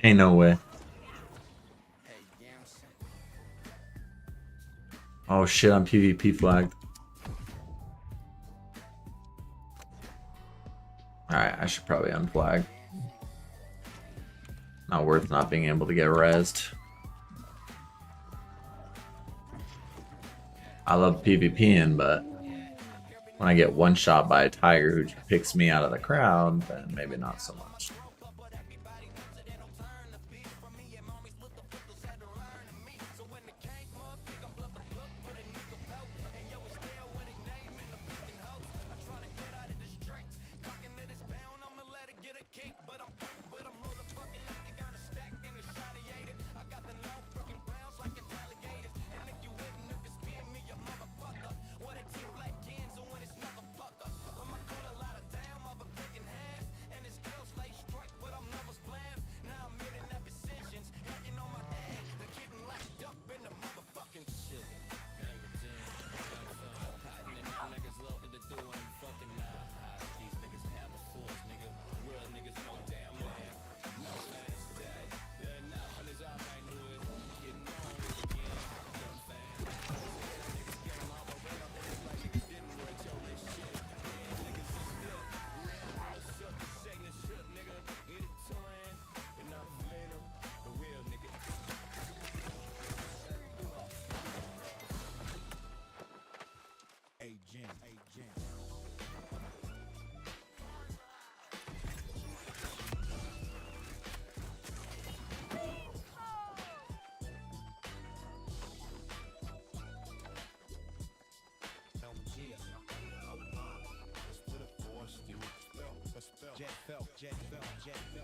Ain't no way. Oh shit, I'm PvP flagged. Alright, I should probably unflag. Not worth not being able to get rezzed. I love PvPing, but when I get one shot by a tiger who picks me out of the crowd, then maybe not so much.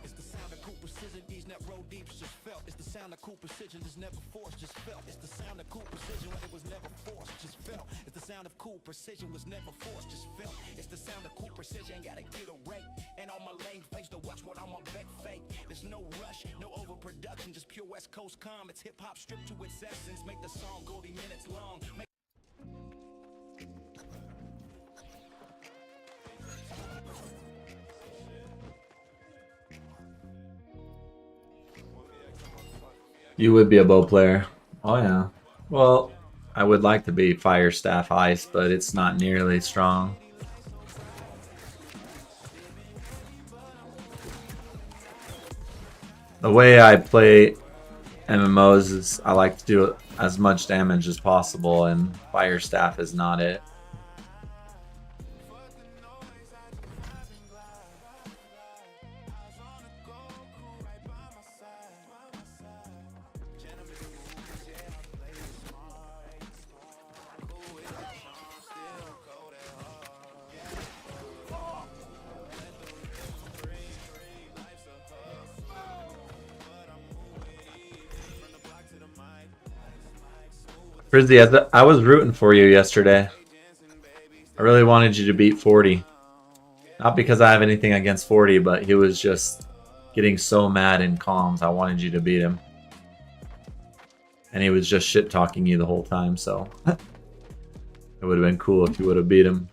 It's the sound of cool precision, these net roll deeps just felt. It's the sound of cool precision, just never forced, just felt. It's the sound of cool precision when it was never forced, just felt. It's the sound of cool precision was never forced, just felt. It's the sound of cool precision, gotta get a rate. And on my lane face to watch what I'm on back fake. There's no rush, no overproduction, just pure West Coast calm. It's hip hop stripped to its essence, make the song go 30 minutes long. You would be a bow player. Oh yeah. Well, I would like to be fire staff ice, but it's not nearly strong. The way I play MMOs is I like to do as much damage as possible, and fire staff is not it. Frizzy, I was rooting for you yesterday. I really wanted you to beat 40. Not because I have anything against 40, but he was just getting so mad in comms. I wanted you to beat him. And he was just shit-talking you the whole time, so... it would have been cool if you would have beat him.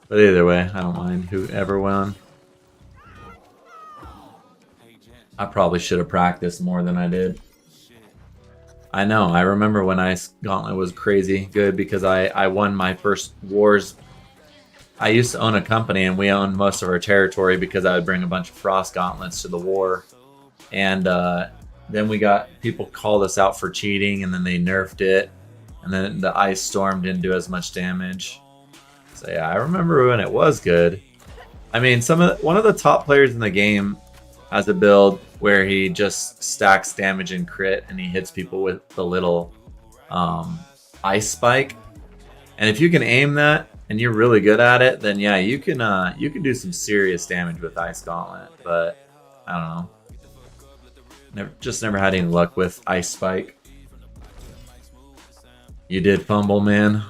But either way, I don't mind whoever won. I probably should have practiced more than I did. I know. I remember when Ice Gauntlet was crazy good because I won my first wars. I used to own a company and we owned most of our territory because I would bring a bunch of Frost Gauntlets to the war. And then we got people called us out for cheating, and then they nerfed it. And then the Ice Storm didn't do as much damage. So yeah, I remember when it was good. I mean, one of the top players in the game has a build where he just stacks damage and crit, and he hits people with the little ice spike. And if you can aim that and you're really good at it, then yeah, you can do some serious damage with Ice Gauntlet. But I don't know, never had any luck with ice spike. You did fumble, man.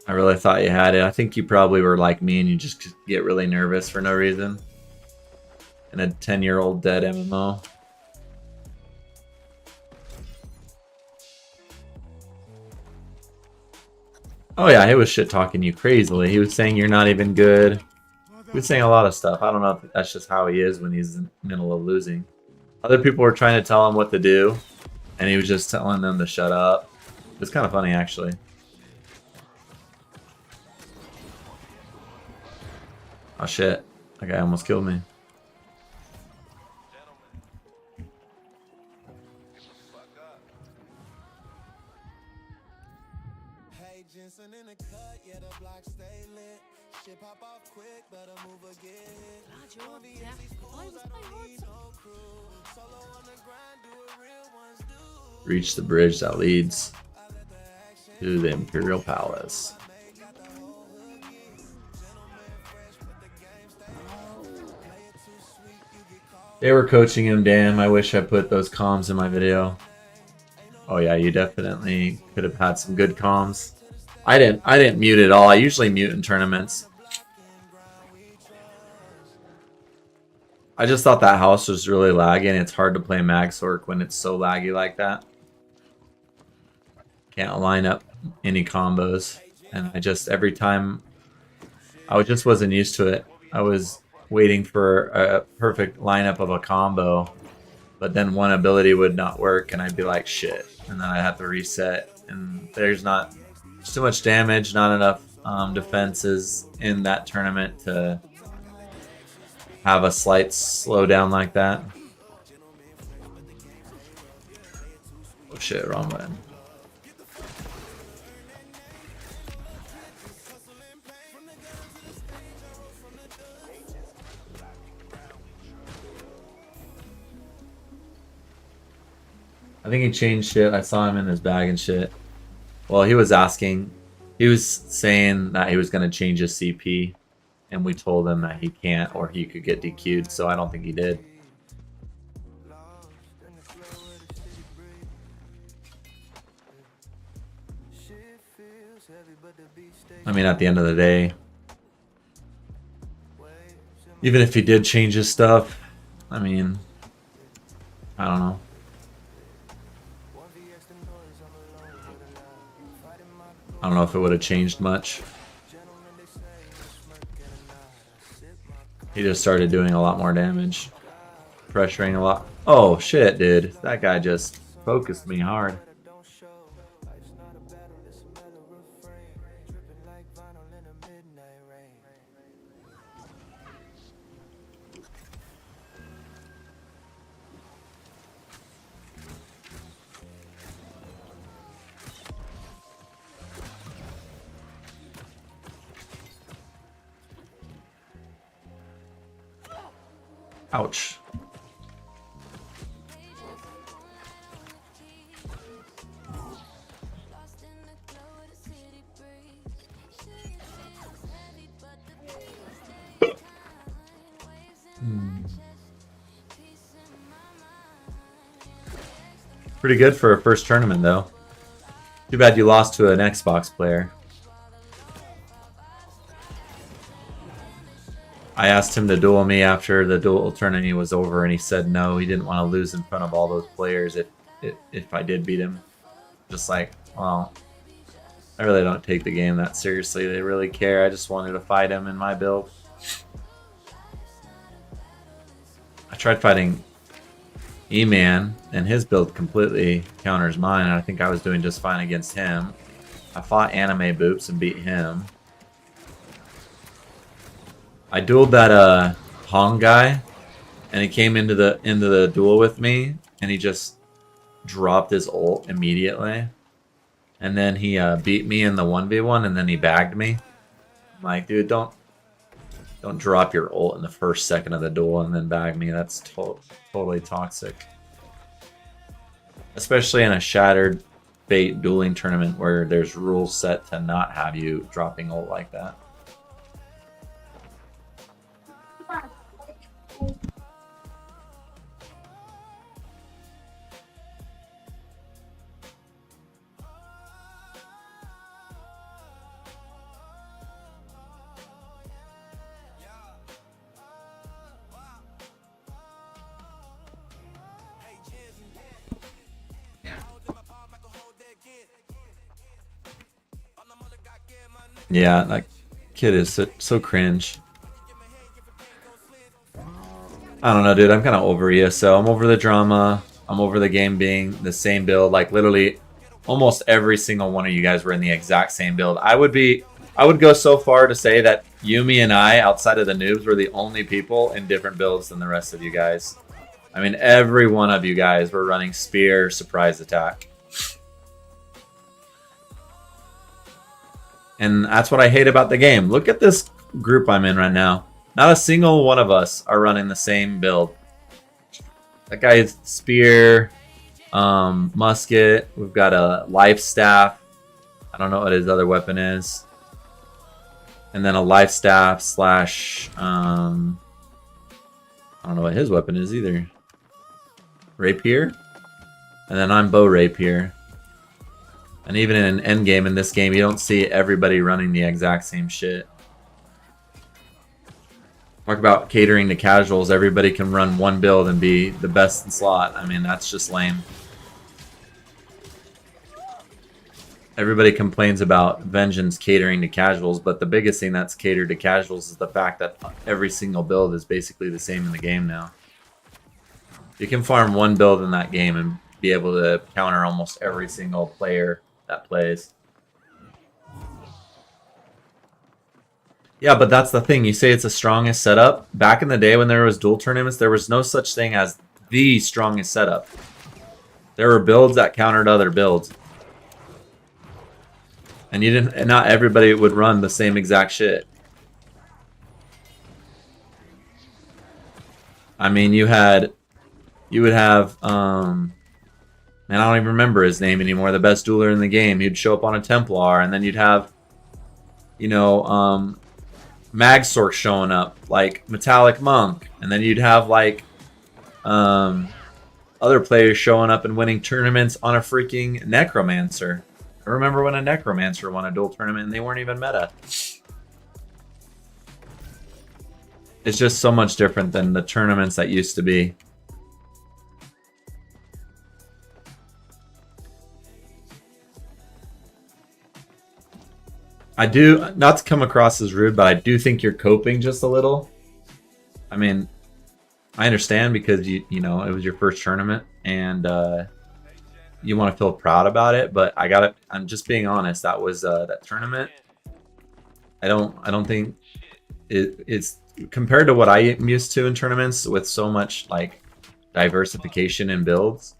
I really thought you had it. I think you probably were like me and you just get really nervous for no reason. In a 10-year-old dead MMO. Oh yeah, he was shit talking you crazily. He was saying you're not even good. He was saying a lot of stuff. I don't know if that's just how he is when he's in the middle of losing. Other people were trying to tell him what to do, and he was just telling them to shut up. It was kind of funny, actually. Oh shit. That guy almost killed me. Hey, Jensen in the cut, yeah, the block stay lit. Shit pop off quick, better move or get hit. Solo on the grind, do what real ones do. Reach the bridge that leads to the Imperial Palace. They were coaching him. Damn, I wish I put those comms in my video. Oh yeah, you definitely could have had some good comms. I didn't mute at all. I usually mute in tournaments. I just thought that house was really laggy, and it's hard to play Magsork when it's so laggy like that. Can't line up any combos, and I just every time I just wasn't used to it. I was waiting for a perfect lineup of a combo, but then one ability would not work, and I'd be like, shit, and then I'd have to reset. And there's too much damage, not enough defenses in that tournament to have a slight slowdown like that. Oh shit, wrong button. I think he changed shit. I saw him in his bag and shit. Well, he was saying that he was going to change his CP, and we told him that he can't or he could get DQ'd, so I don't think he did. I mean, at the end of the day, even if he did change his stuff, I mean, I don't know. I don't know if it would have changed much. He just started doing a lot more damage. Pressuring a lot. Oh shit, dude. That guy just focused me hard. Ouch. Pretty good for a first tournament, though. Too bad you lost to an Xbox player. I asked him to duel me after the duel tournament was over, and he said no, he didn't want to lose in front of all those players if I did beat him. Just like, well, I really don't take the game that seriously. They really care. I just wanted to fight him in my build. I tried fighting E-Man, and his build completely counters mine, and I think I was doing just fine against him. I fought Anime Boops and beat him. I dueled that Hong guy, and he came into the duel with me, and he just dropped his ult immediately, and then he beat me in the 1v1, and then he bagged me. I'm like, dude, don't drop your ult in the first second of the duel and then bag me. That's totally toxic, especially in a Shattered Fate dueling tournament where there's rules set to not have you dropping ult like that. Yeah, that kid is so cringe. I don't know, dude. I'm kind of over ESO. I'm over the drama. I'm over the game being the same build. Like literally, almost every single one of you guys were in the exact same build. I would go so far to say that Yumi and I, outside of the noobs, were the only people in different builds than the rest of you guys. I mean, every one of you guys were running spear, surprise attack. And that's what I hate about the game. Look at this group I'm in right now. Not a single one of us are running the same build. That guy is spear, musket. We've got a life staff. I don't know what his other weapon is. And then a life staff slash... I don't know what his weapon is either. Rapier? And then I'm bow rapier. And even in an end game in this game, you don't see everybody running the exact same shit. Talk about catering to casuals. Everybody can run one build and be the best in slot. I mean, that's just lame. Everybody complains about Vengeance catering to casuals, but the biggest thing that's catered to casuals is the fact that every single build is basically the same in the game now. You can farm one build in that game and be able to counter almost every single player that plays. Yeah, but that's the thing. You say it's the strongest setup. Back in the day when there was duel tournaments, there was no such thing as the strongest setup. There were builds that countered other builds. And not everybody would run the same exact shit. I mean, you would have man, I don't even remember his name anymore. The best dueler in the game. He'd show up on a Templar, and then you'd have, you know, Magsork showing up, like Metallic Monk, and then you'd have like other players showing up and winning tournaments on a freaking Necromancer. I remember when a Necromancer won a duel tournament and they weren't even meta. It's just so much different than the tournaments that used to be. I do, not to come across as rude, but I do think you're coping just a little. I mean, I understand because you know, it was your first tournament and you want to feel proud about it, but I'm just being honest. That was that tournament. I don't think it's compared to what I am used to in tournaments with so much like diversification in builds.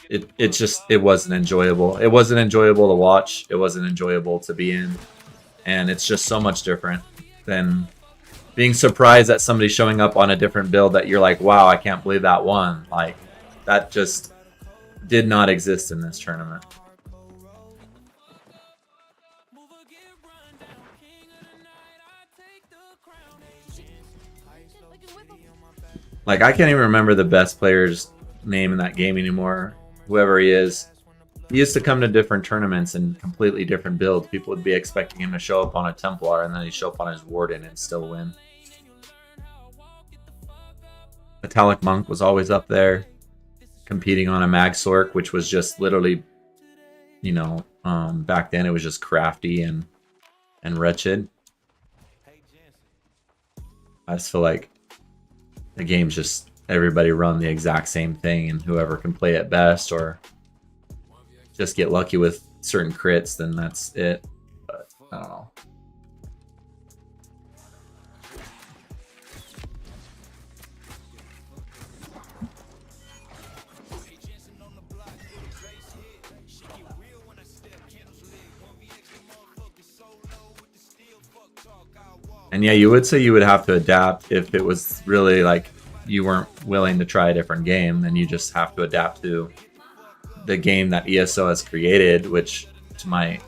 It wasn't enjoyable. It wasn't enjoyable to watch. It wasn't enjoyable to be in. And it's just so much different than being surprised at somebody showing up on a different build that you're like, wow, I can't believe that won. Like, that just did not exist in this tournament. Like, I can't even remember the best player's name in that game anymore. Whoever he is. He used to come to different tournaments and completely different builds. People would be expecting him to show up on a Templar and then he'd show up on his Warden and still win. Metallic Monk was always up there competing on a Magsork, which was just literally, you know, back then it was just crafty and wretched. I just feel like the game's just everybody run the exact same thing, and whoever can play it best or just get lucky with certain crits, then that's it. But I don't know. And yeah, you would say you would have to adapt if it was really like you weren't willing to try a different game, then you just have to adapt to the game that ESO has created, which to my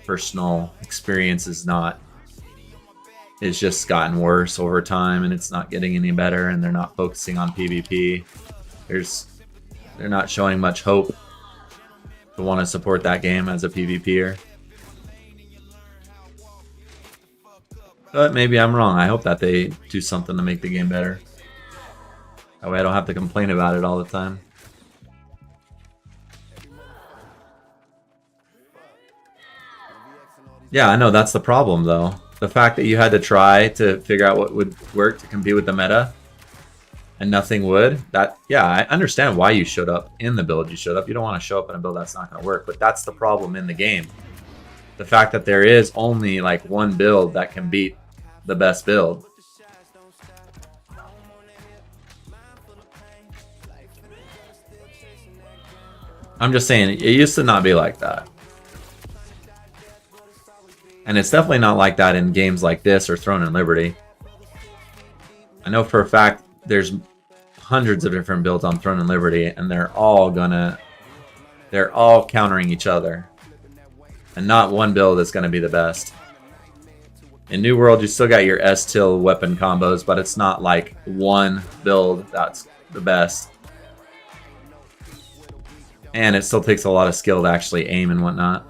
personal experience is not, it's just gotten worse over time and it's not getting any better, and they're not focusing on PvP. They're not showing much hope to want to support that game as a PvPer. But maybe I'm wrong. I hope that they do something to make the game better. That way I don't have to complain about it all the time. Yeah, I know, that's the problem though. The fact that you had to try to figure out what would work to compete with the meta. and nothing would, that, yeah, I understand why you showed up in the build you showed up. You don't want to show up in a build that's not going to work, but that's the problem in the game. The fact that there is only like one build that can beat the best build. I'm just saying, it used to not be like that. And it's definitely not like that in games like this or Throne and Liberty. I know for a fact there's hundreds of different builds on Throne and Liberty, and they're all countering each other. And not one build is going to be the best. In New World, you still got your S-Till weapon combos, but it's not like one build that's the best. And it still takes a lot of skill to actually aim and whatnot.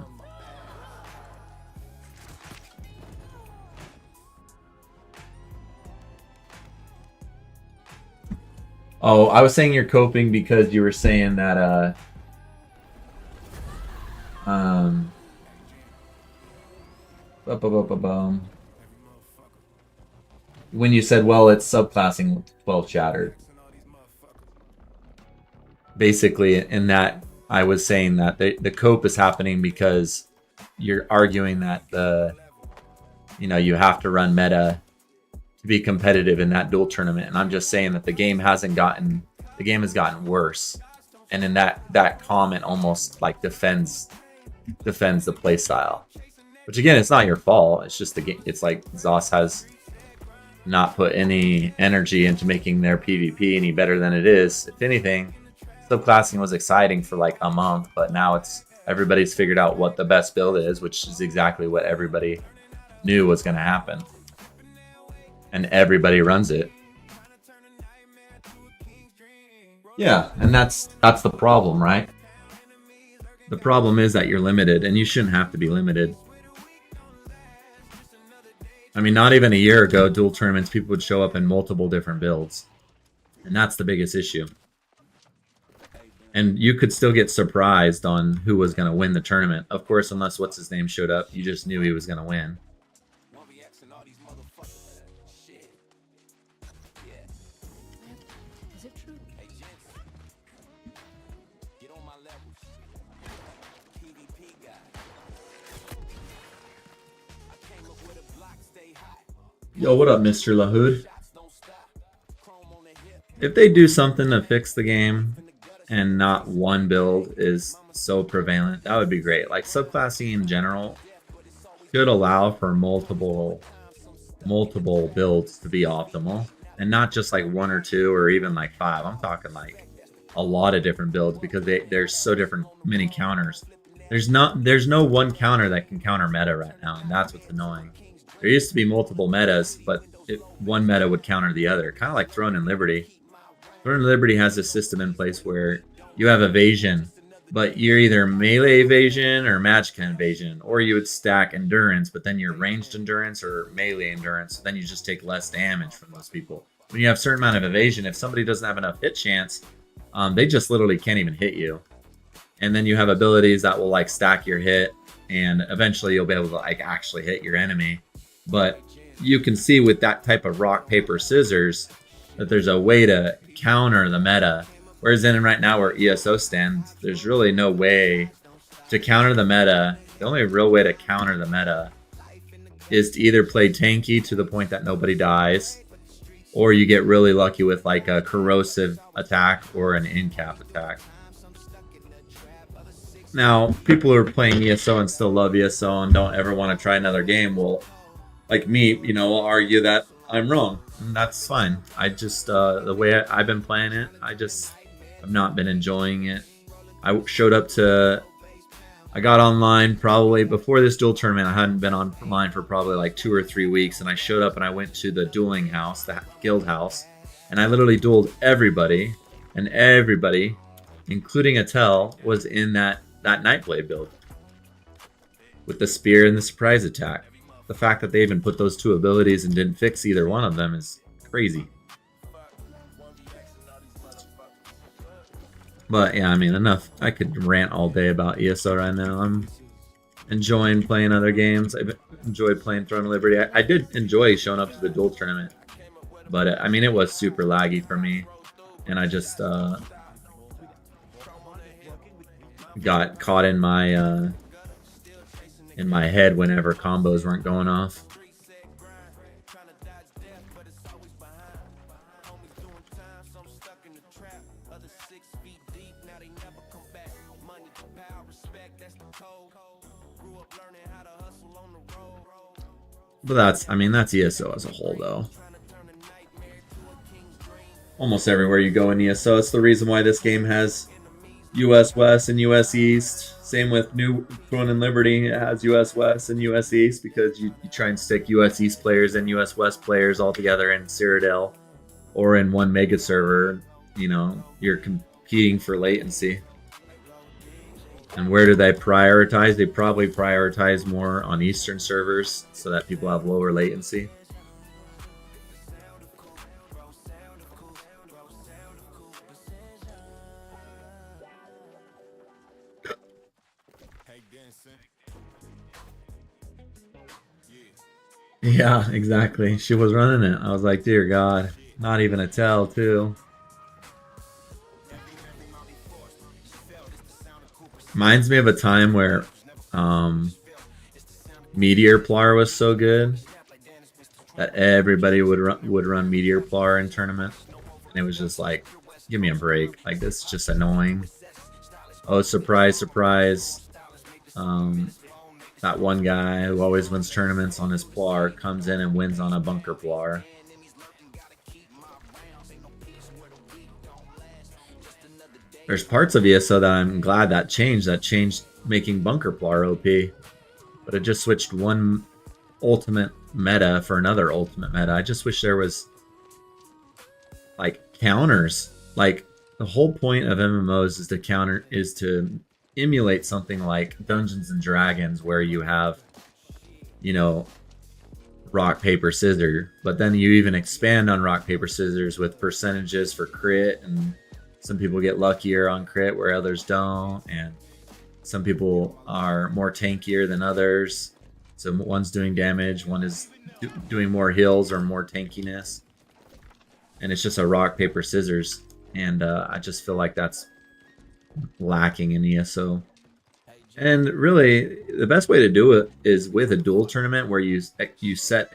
Oh, I was saying you're coping because you were saying that when you said, well, it's subclassing 12 shattered. Basically, in that, I was saying that the cope is happening because you're arguing that you have to run meta to be competitive in that duel tournament, and I'm just saying that the game has gotten worse, and in that comment almost like defends the play style, which again, it's not your fault. It's just the game. It's like Zos has not put any energy into making their PvP any better than it is. If anything, subclassing was exciting for like a month, but now everybody's figured out what the best build is, which is exactly what everybody knew was going to happen. And everybody runs it. Yeah, and that's the problem, right? The problem is that you're limited, and you shouldn't have to be limited. I mean, not even a year ago, dual tournaments, people would show up in multiple different builds. And that's the biggest issue. And you could still get surprised on who was going to win the tournament. Of course, unless what's-his-name showed up, you just knew he was going to win. Is it true? Hey, Jensen. Get on my levels. PvP guy. I came up with a block, stay hot. Yo, what up, Mr. Lahoud? If they do something to fix the game and not one build is so prevalent, that would be great. Like, subclassing in general should allow for multiple builds to be optimal, and not just like one or two or even like 5. I'm talking like a lot of different builds, because there's so different many counters. There's no one counter that can counter meta right now, and that's what's annoying. There used to be multiple metas, but one meta would counter the other, kind of like Throne and Liberty. Throne and Liberty has a system in place where you have evasion, but you're either melee evasion or magic evasion, or you would stack endurance, but then you're ranged endurance or melee endurance, so then you just take less damage from those people. When you have a certain amount of evasion, if somebody doesn't have enough hit chance, they just literally can't even hit you. And then you have abilities that will like stack your hit, and eventually you'll be able to like actually hit your enemy. But you can see with that type of rock, paper, scissors that there's a way to counter the meta. Whereas in right now where ESO stands, there's really no way to counter the meta. The only real way to counter the meta is to either play tanky to the point that nobody dies, or you get really lucky with like a corrosive attack or an in-cap attack. Now, people who are playing ESO and still love ESO and don't ever want to try another game will, like me, will argue that I'm wrong, and that's fine. I just, the way I've been playing it, I've not been enjoying it. I got online probably before this duel tournament. I hadn't been online for probably like 2 or 3 weeks, and I showed up and I went to the dueling house, the guild house, and I literally dueled everybody, and everybody, including Atel, was in that Nightblade build with the spear and the surprise attack. The fact that they even put those two abilities and didn't fix either one of them is crazy. But yeah, I mean, enough. I could rant all day about ESO right now. I'm enjoying playing other games. I've enjoyed playing Throne of Liberty. I did enjoy showing up to the duel tournament. But I mean, it was super laggy for me, and I just got caught in my head whenever combos weren't going off. But that's, I mean, that's ESO as a whole, though. Almost everywhere you go in ESO, it's the reason why this game has US West and US East. Same with New Throne and Liberty, it has US West and US East, because you try and stick US East players and US West players all together in Cyrodiil or in one mega server. You know, you're competing for latency. And where do they prioritize? They probably prioritize more on Eastern servers so that people have lower latency. Yeah, exactly. She was running it. I was like, dear God, not even a tell, too. Reminds me of a time where Meteor Plar was so good that everybody would run Meteor Plar in tournament, and it was just like, give me a break. Like, this is just annoying. Oh, surprise, surprise! That one guy who always wins tournaments on his Plar comes in and wins on a bunker Plar. There's parts of ESO that I'm glad that changed. That changed making bunker Plar OP. But it just switched one ultimate meta for another ultimate meta. I just wish there was like counters. Like, the whole point of MMOs is to emulate something like Dungeons and Dragons, where you have, you know, rock, paper, scissors. But then you even expand on rock, paper, scissors with percentages for crit, and some people get luckier on crit where others don't, and some people are more tankier than others. So one's doing damage, one is doing more heals or more tankiness. And it's just a rock, paper, scissors. And I just feel like that's lacking in ESO. And really, the best way to do it is with a duel tournament where you set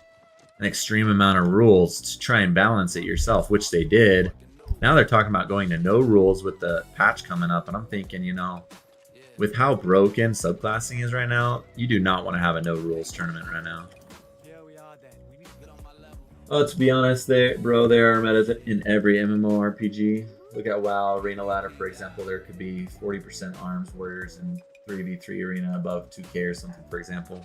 an extreme amount of rules to try and balance it yourself, which they did. Now they're talking about going to no rules with the patch coming up, and I'm thinking, you know, with how broken subclassing is right now, you do not want to have a no rules tournament right now. Oh, to be honest, there are metas in every MMORPG. Look at WoW Arena Ladder, for example. There could be 40% arms warriors in 3v3 arena above 2k or something, for example.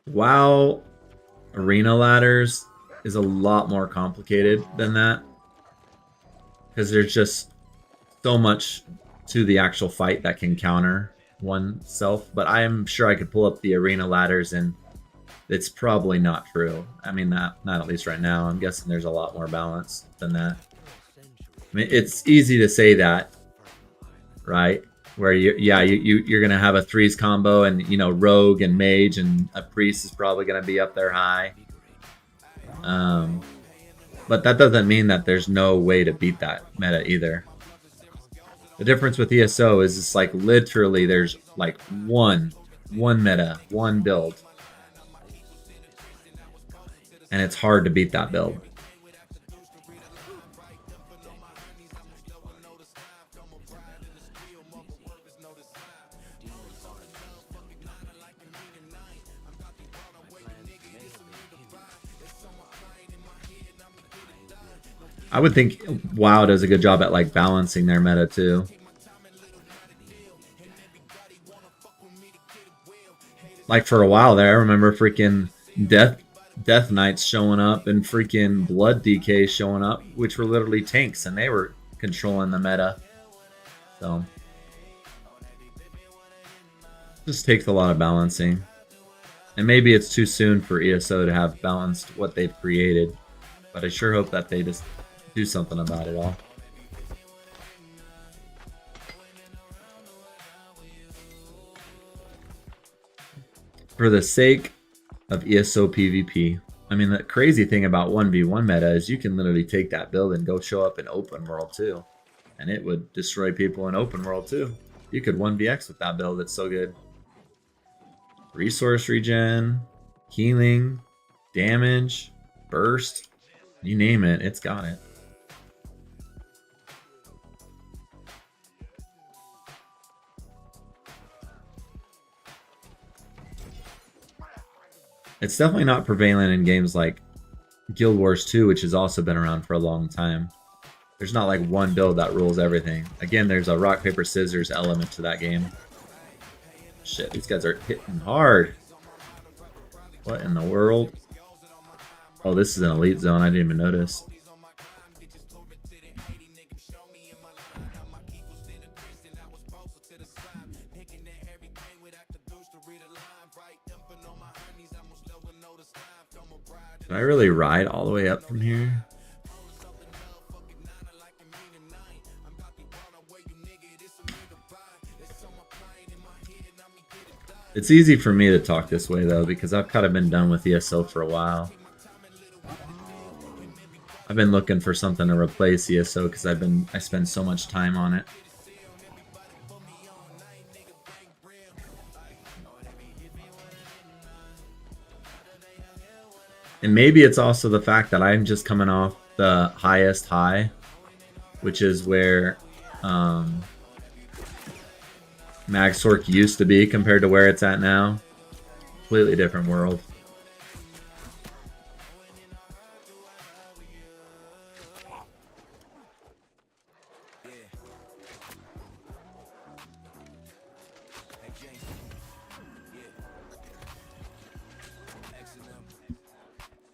WoW Arena Ladders is a lot more complicated than that, because there's just so much to the actual fight that can counter oneself. But I am sure I could pull up the arena ladders, and it's probably not true. I mean, not at least right now. I'm guessing there's a lot more balance than that. I mean, it's easy to say that, right? Where you're gonna have a threes combo, and you know, rogue and mage and a priest is probably gonna be up there high. But that doesn't mean that there's no way to beat that meta either. The difference with ESO is it's like literally there's like one meta, one build. And it's hard to beat that build. I would think WoW does a good job at like balancing their meta too. Like for a while there, I remember freaking Death Knights showing up and freaking Blood DK showing up, which were literally tanks, and they were controlling the meta. So just takes a lot of balancing. And maybe it's too soon for ESO to have balanced what they've created, but I sure hope that they just do something about it all. For the sake of ESO PvP. I mean, the crazy thing about 1v1 meta is you can literally take that build and go show up in open world too. And it would destroy people in open world too. You could 1vx with that build, it's so good. Resource regen, healing, damage, burst, you name it, it's got it. It's definitely not prevalent in games like Guild Wars 2, which has also been around for a long time. There's not like one build that rules everything. Again, there's a rock, paper, scissors element to that game. Shit, these guys are hitting hard. What in the world? Oh, this is an elite zone. I didn't even notice. Did I really ride all the way up from here? It's easy for me to talk this way though, because I've kind of been done with ESO for a while. I've been looking for something to replace ESO because I spend so much time on it. And maybe it's also the fact that I'm just coming off the highest high, which is where Magsork used to be compared to where it's at now. Completely different world.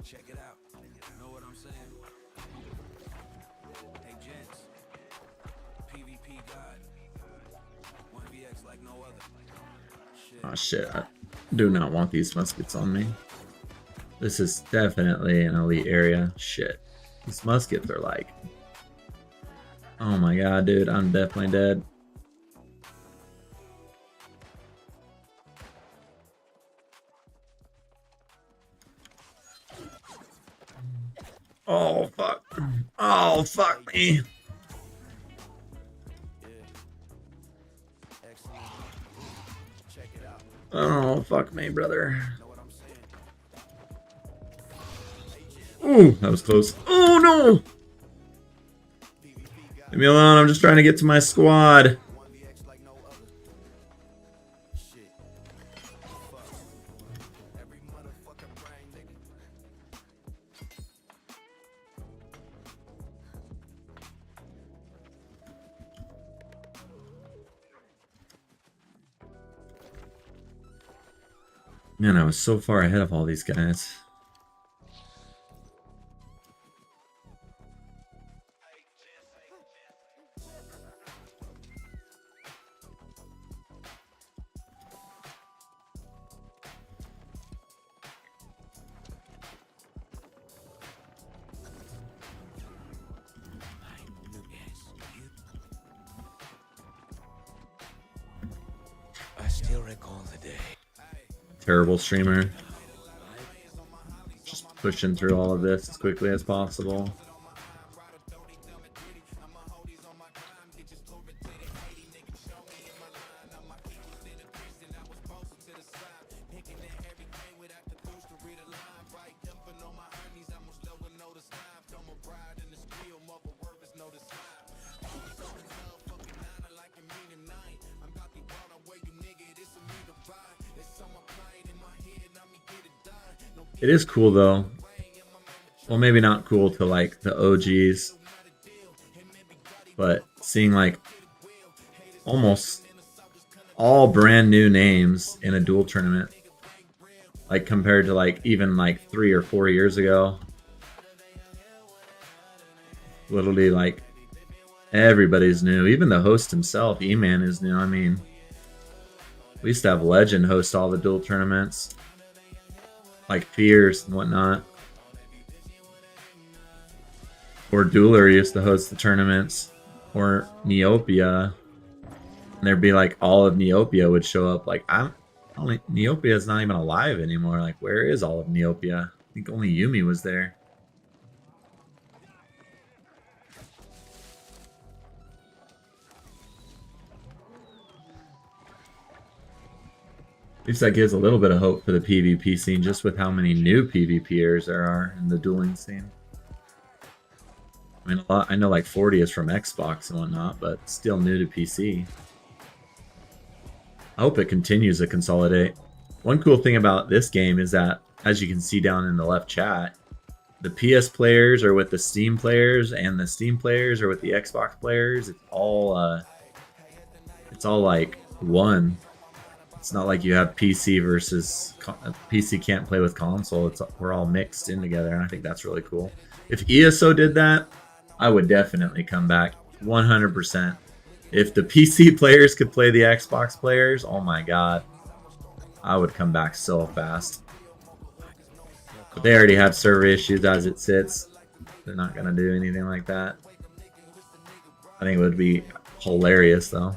Check it out. Know what I'm saying? Hey, Jensen. PvP God. 1vx like no other. Shit. Oh shit, I do not want these muskets on me. This is definitely an elite area. Shit. These muskets are like... Oh my god, dude, I'm definitely dead. Oh fuck. Oh fuck me. Oh fuck me, brother. Ooh, that was close. Oh no! Leave me alone, I'm just trying to get to my squad. Man, I was so far ahead of all these guys. I still recall the day. Terrible streamer. Just pushing through all of this as quickly as possible. It is cool though. Well, maybe not cool to like the OGs, but seeing like almost all brand new names in a duel tournament, like compared to like even like 3 or 4 years ago. Literally like everybody's new. Even the host himself, E-Man, is new. I mean, we used to have Legend host all the duel tournaments. Like Fears and whatnot. Or Dueler used to host the tournaments. Or Neopia. And there'd be like all of Neopia would show up. Like I'm Only Neopia is not even alive anymore. Like, where is all of Neopia? I think only Yumi was there. At least that gives a little bit of hope for the PvP scene, just with how many new PvPers there are in the dueling scene. I mean, I know like 40 is from Xbox and whatnot, but still new to PC. I hope it continues to consolidate. One cool thing about this game is that, as you can see down in the left chat, the PS players are with the Steam players, and the Steam players are with the Xbox players. It's all like one. It's not like you have PC versus PC can't play with console. We're all mixed in together, and I think that's really cool. If ESO did that, I would definitely come back 100%. If the PC players could play the Xbox players, oh my god, I would come back so fast. But they already have server issues as it sits. They're not going to do anything like that. I think it would be hilarious, though.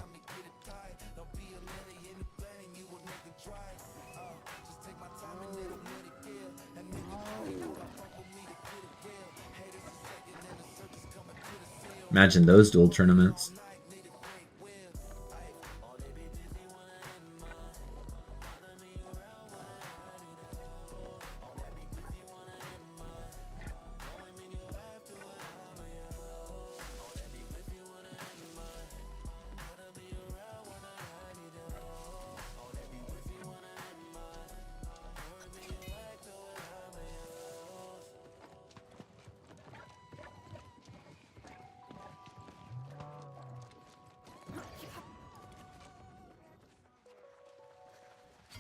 Imagine those dual tournaments.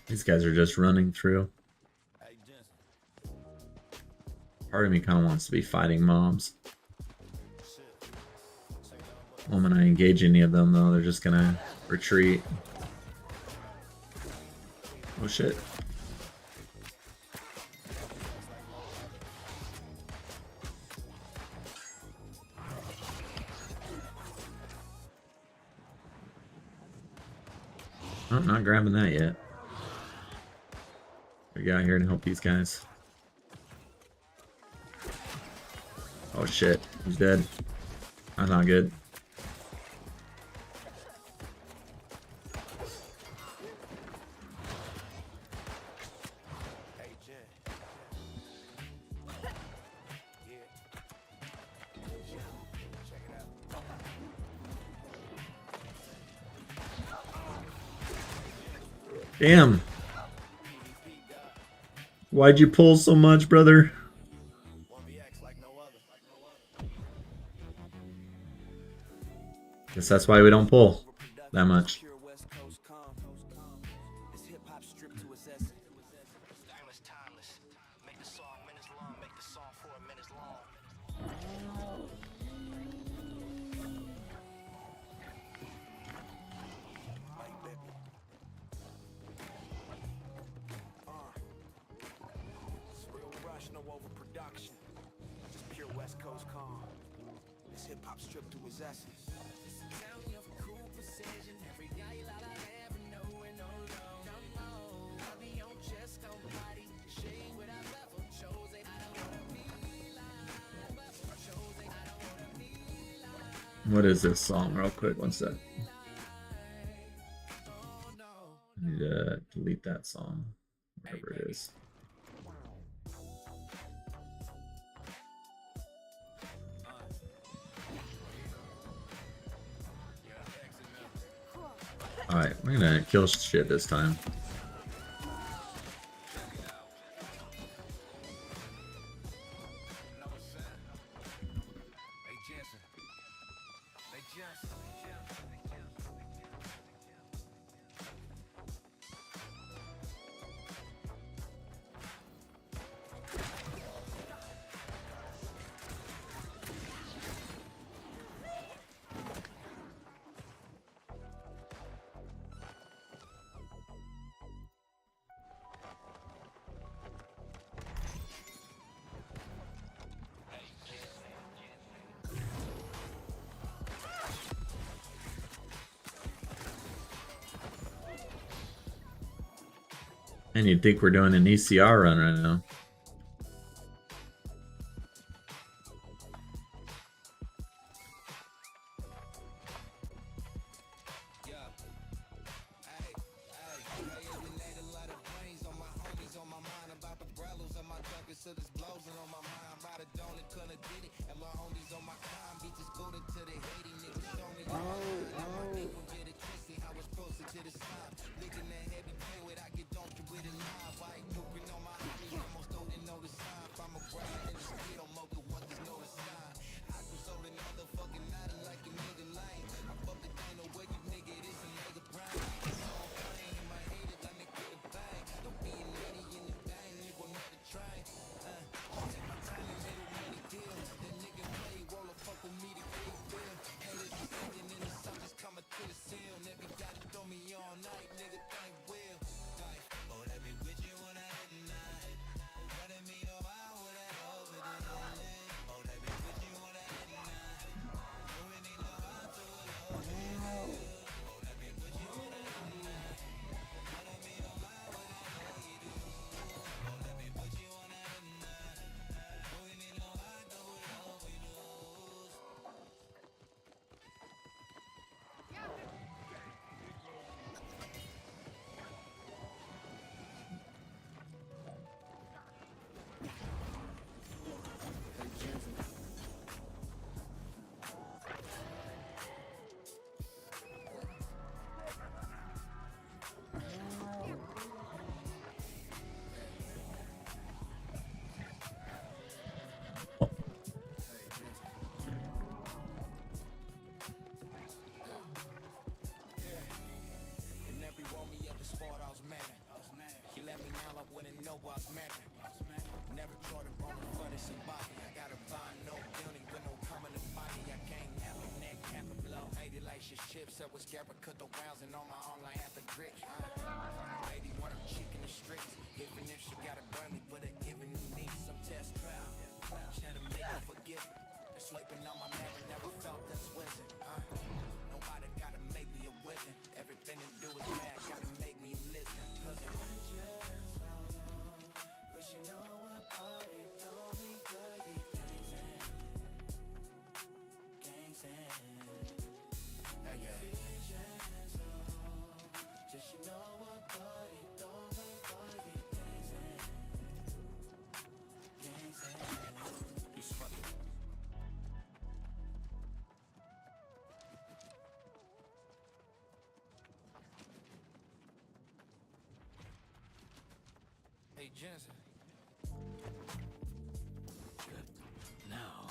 These guys are just running through. Part of me kind of wants to be fighting mobs. The moment I engage any of them, though, they're just gonna retreat. Oh shit. Oh, I'm not grabbing that yet. We got here to help these guys. Oh shit, he's dead. That's not good. Damn. Why'd you pull so much, brother? Guess that's why we don't pull that much. What is this song, real quick? One sec. I need to delete that song, whatever it is. Alright, we're gonna kill shit this time. And you'd think we're doing an ECR run right now. Hey, Jensen. Now.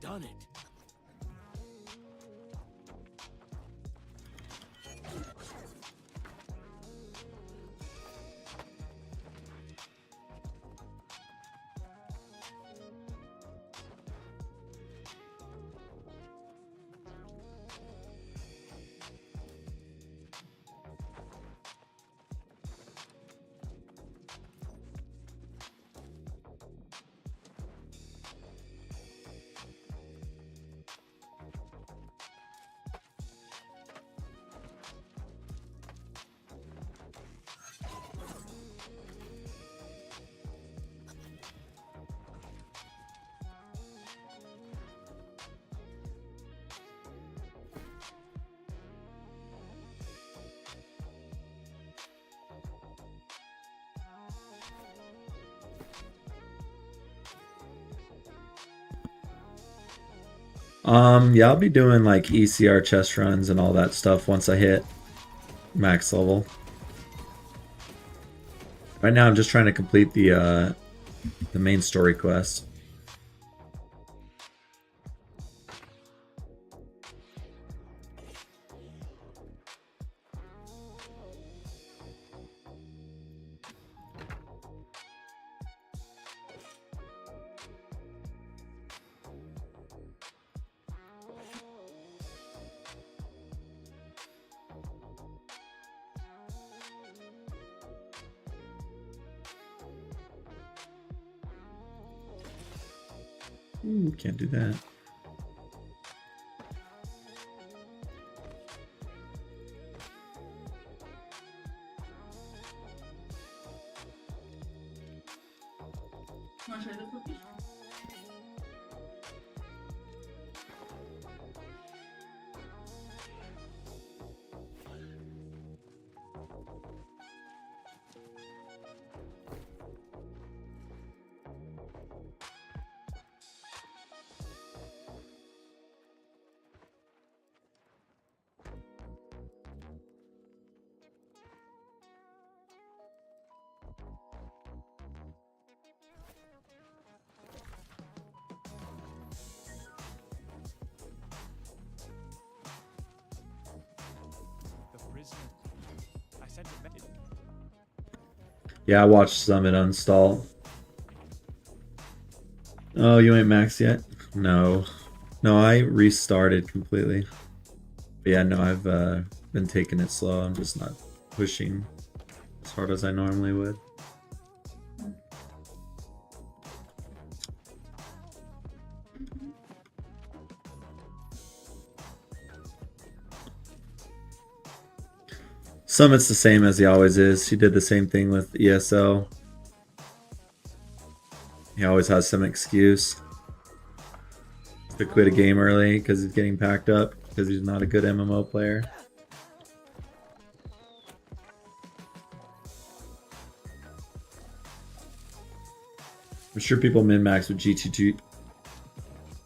done it. Yeah, I'll be doing like ECR chest runs and all that stuff once I hit max level. Right now I'm just trying to complete the main story quest. Can't do that. Want to try the cookies? Yeah, I watched Summit uninstall. Oh, you ain't maxed yet? No. No, I restarted completely. But yeah, no, I've been taking it slow. I'm just not pushing as hard as I normally would. Summit's the same as he always is. He did the same thing with ESO. He always has some excuse to quit a game early because he's getting packed up because he's not a good MMO player. I'm sure people min-max with GT2.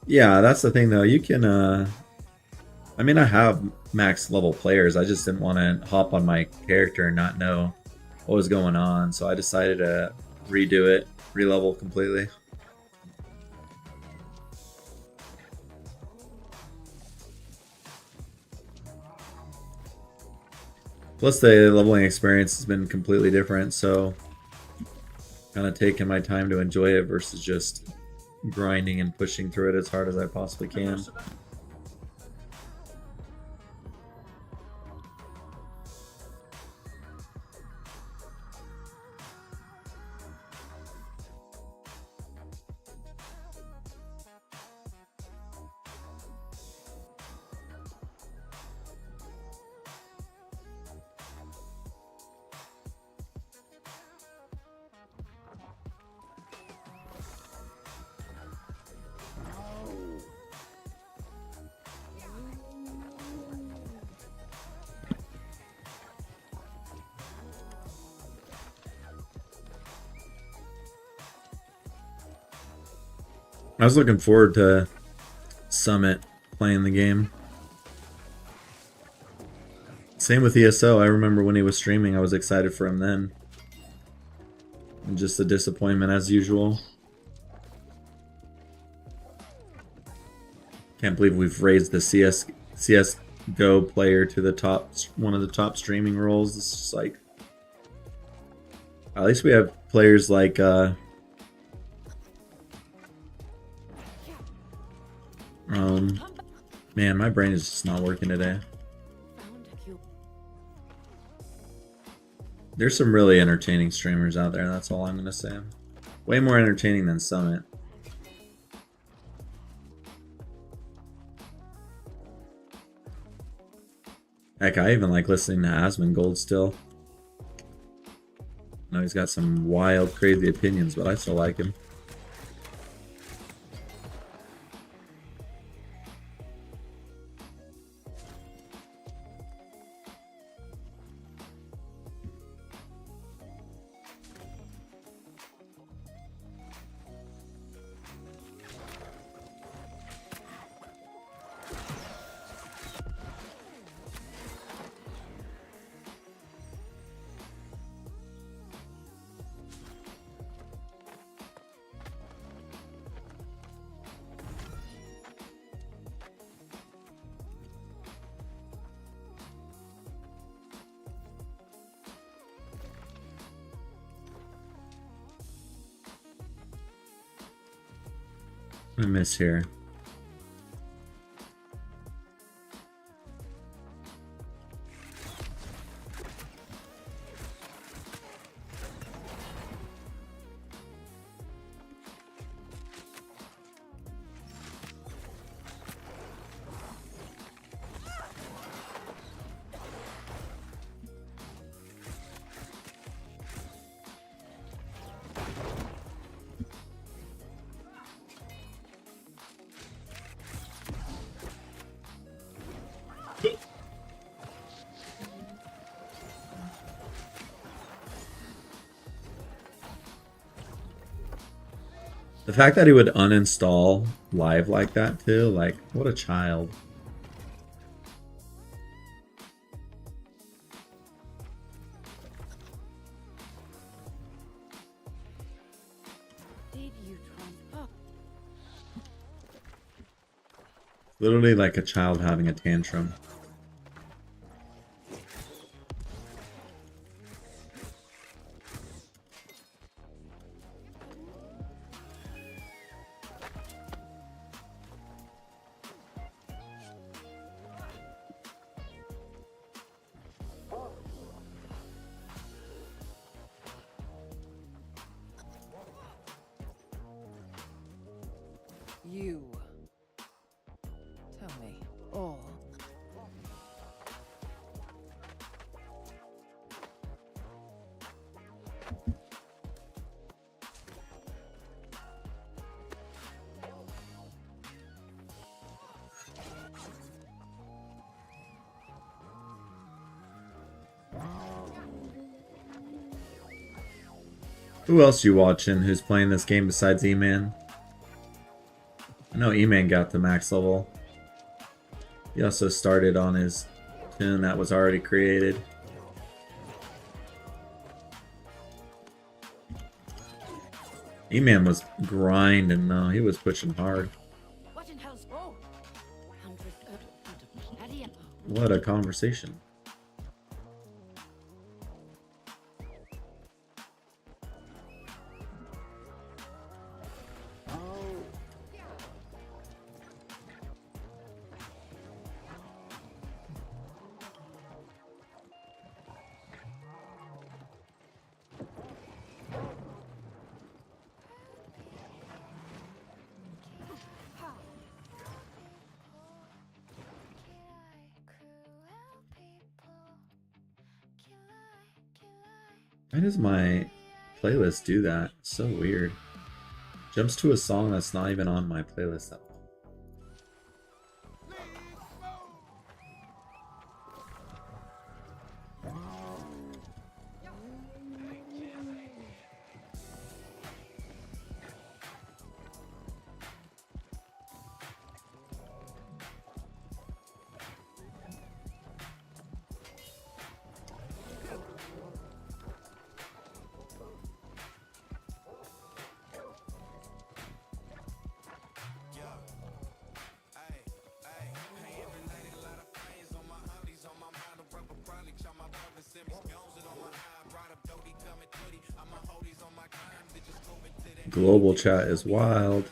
Yeah, that's the thing though. You can, I mean, I have max level players. I just didn't want to hop on my character and not know what was going on. So I decided to redo it, re-level completely. Plus the leveling experience has been completely different. So kind of taking my time to enjoy it versus just grinding and pushing through it as hard as I possibly can. I was looking forward to Summit playing the game. Same with ESO. I remember when he was streaming, I was excited for him then. And just a disappointment as usual. Can't believe we've raised the CS:GO player to the top, one of the top streaming roles. It's just like, at least we have players like man, my brain is just not working today. There's some really entertaining streamers out there, that's all I'm gonna say. Way more entertaining than Summit. Heck, I even like listening to Asmongold still. I know he's got some wild, crazy opinions, but I still like him. I miss here. The fact that he would uninstall live like that too, like, what a child. Did you try? Literally like a child having a tantrum. You tell me all. Who else you watching who's playing this game besides E-Man? I know E-Man got to max level. He also started on his tune that was already created. E-Man was grinding though, he was pushing hard. What in hell's oh? What a conversation. Why does my playlist do that? It's so weird. Jumps to a song that's not even on my playlist at all. Global chat is wild.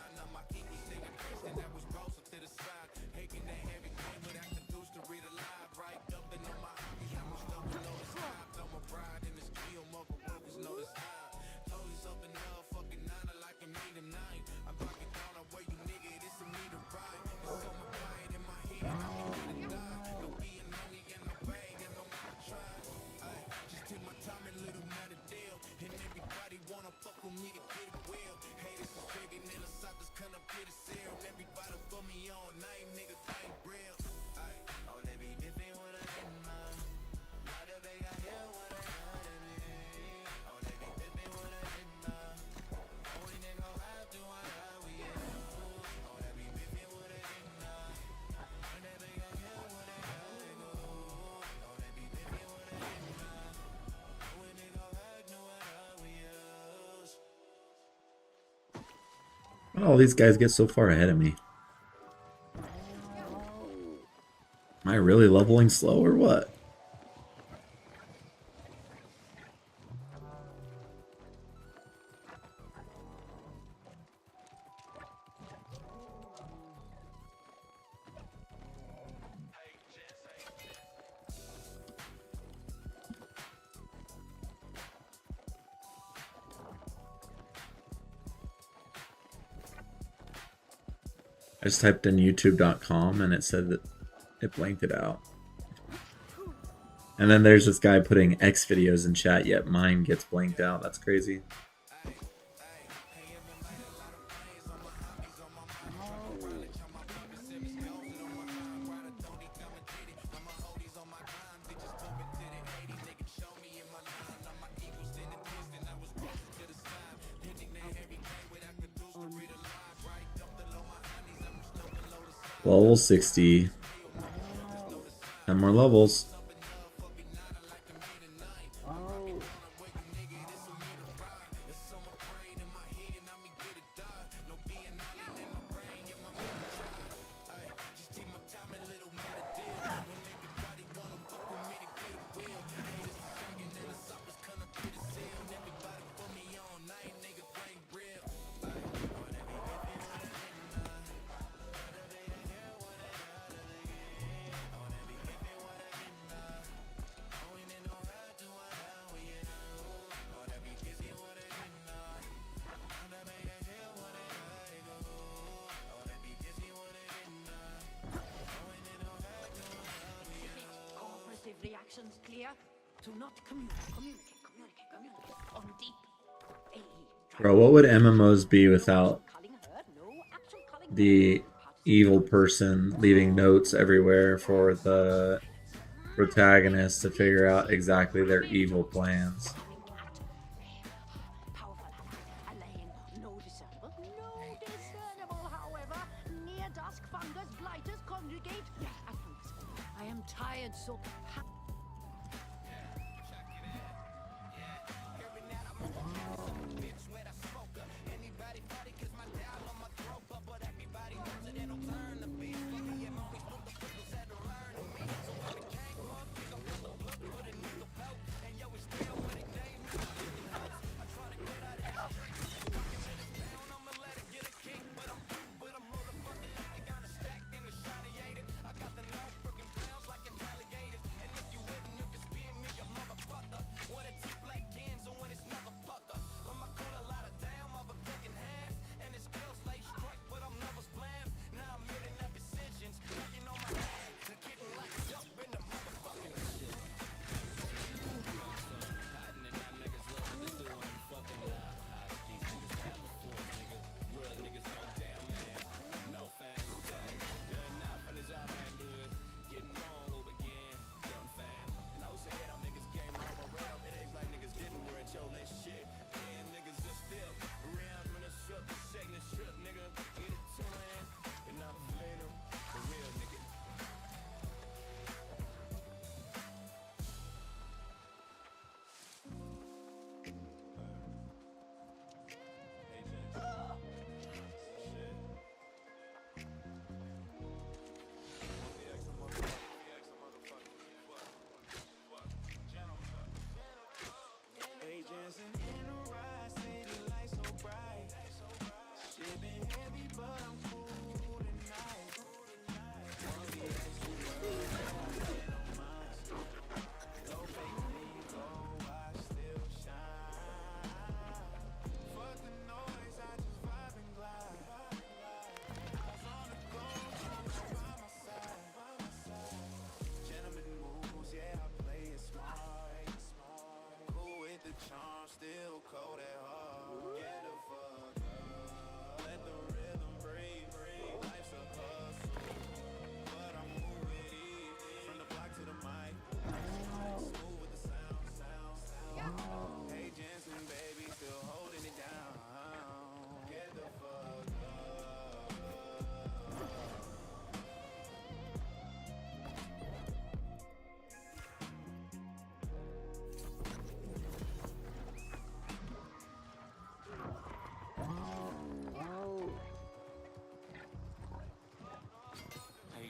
How did all these guys get so far ahead of me? Am I really leveling slow or what? I just typed in youtube.com and it said that it blanked it out. And then there's this guy putting X videos in chat, yet mine gets blanked out. That's crazy. Level 60. 10 more levels. Cooperative reactions clear. Do not communicate on deep. Bro, what would MMOs be without Culling herd, no actual culling. the evil person leaving notes everywhere for the protagonist to figure out exactly their evil plans? Powerful allaying, no discernible, however. Near dusk fungus blighters congregate. A fungus. I am tired, so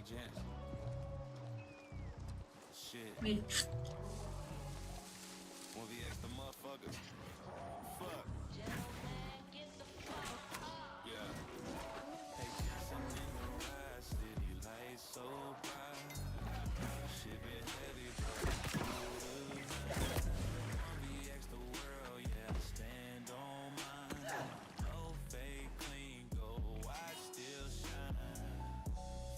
Jensen. Shit. Wait. 1VX the motherfucker. Fuck. Yeah. Hey, Jensen in the ride, city lights so bright. Shit been heavy, but 1VX the world, yeah, stand on mine. No fake clean, go watch, still shine.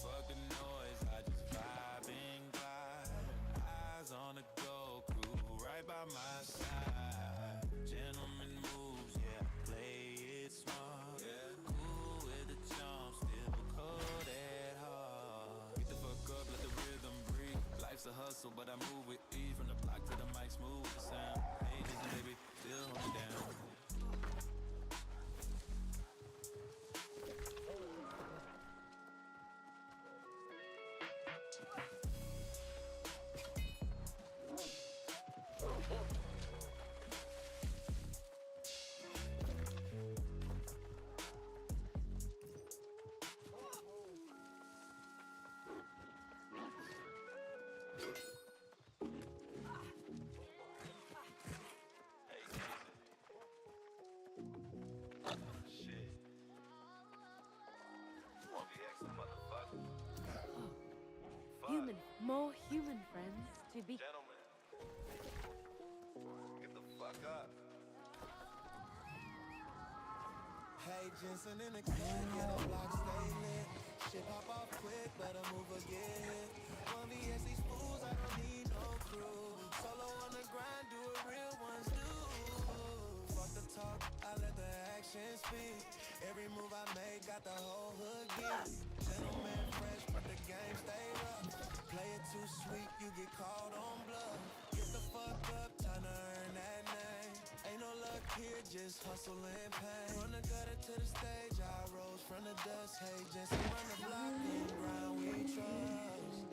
Fuck the noise, I just vibe and glide. Eyes on the go, crew right by my side. Gentleman moves, yeah, play it smart. Yeah, cool with the jump, still cold at heart. Get the fuck up, let the rhythm breathe. Life's a hustle, but I move with ease. From the block to the mic, smooth with the sound. Hey, listen, baby, still hold it down. Shit. 1VX the motherfucker. Human, more human friends to be. Gentlemen, get the fuck up. Hey, Jensen in the can, yeah, the block stay lit. Shit pop off quick, better move again. 1VX these fools, I don't need no crew. Solo on the grind, do what real ones do. Fuck the talk, I let the action speak. Every move I make, got the whole hood geek. Gentleman fresh, but the game stay rough. Play it too sweet, you get called on bluff. Get the fuck up, time to earn that name. Ain't no luck here, just hustle and pain. From the gutter to the stage, I rose from the dust. Hey, Jensen, run the block and ground we trust.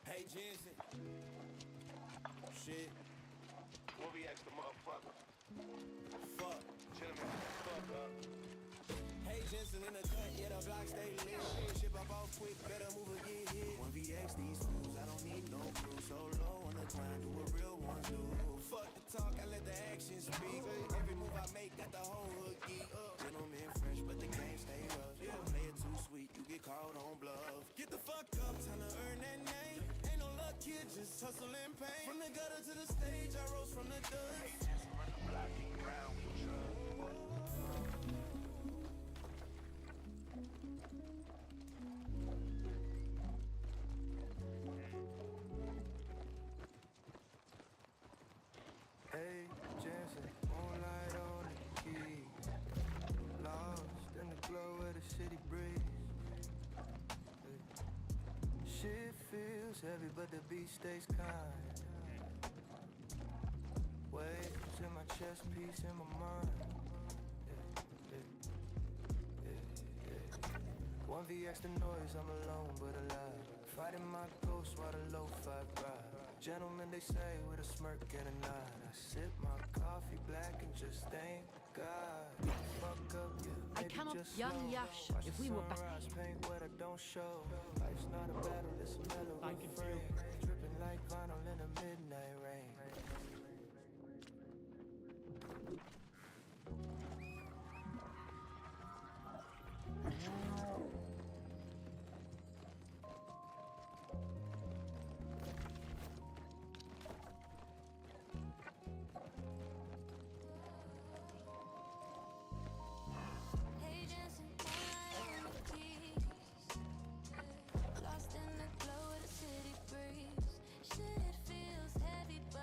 Hey, Jensen. Shit. 1VX the motherfucker. Fuck. Gentlemen, fuck up. Hey, Jensen in the cut, yeah, the block stay lit. Ship up off quick, better move or get hit. 1VX these fools, I don't need no crew. Solo on the grind, do what real ones do. Fuck the talk, I let the action speak. Every move I make, got the whole hood geek up. Gentlemen fresh, but the game stay rough. Play it too sweet, you get called on bluff. Get the fuck up, time to earn that name. Ain't no luck here, just hustle and pain. From the gutter to the stage, I rose from the dust. Hey, Jensen, run the block and ground we trust. Hey, Jensen, moonlight on the key. Lost in the glow of the city breeze. Hey. Shit feels heavy, but the beat stays kind. Waves in my chest, peace in my mind. Yeah, yeah, yeah, yeah. 1VX the noise, I'm alone but alive. Fighting my ghost while the lo-fi ride. Gentlemen, they say with a smirk and a nod. I sip my coffee black and just thank God. Fuck up, yeah, maybe I cannot just young slow. Yash Watch if the we were back. sunrise, paint what I don't show. Life's not a battle, it's a mellow refrain. Dripping like vinyl in the midnight rain. Hey, Jensen, moonlight on the keys. Lost in the glow of the city breeze. Shit feels heavy, but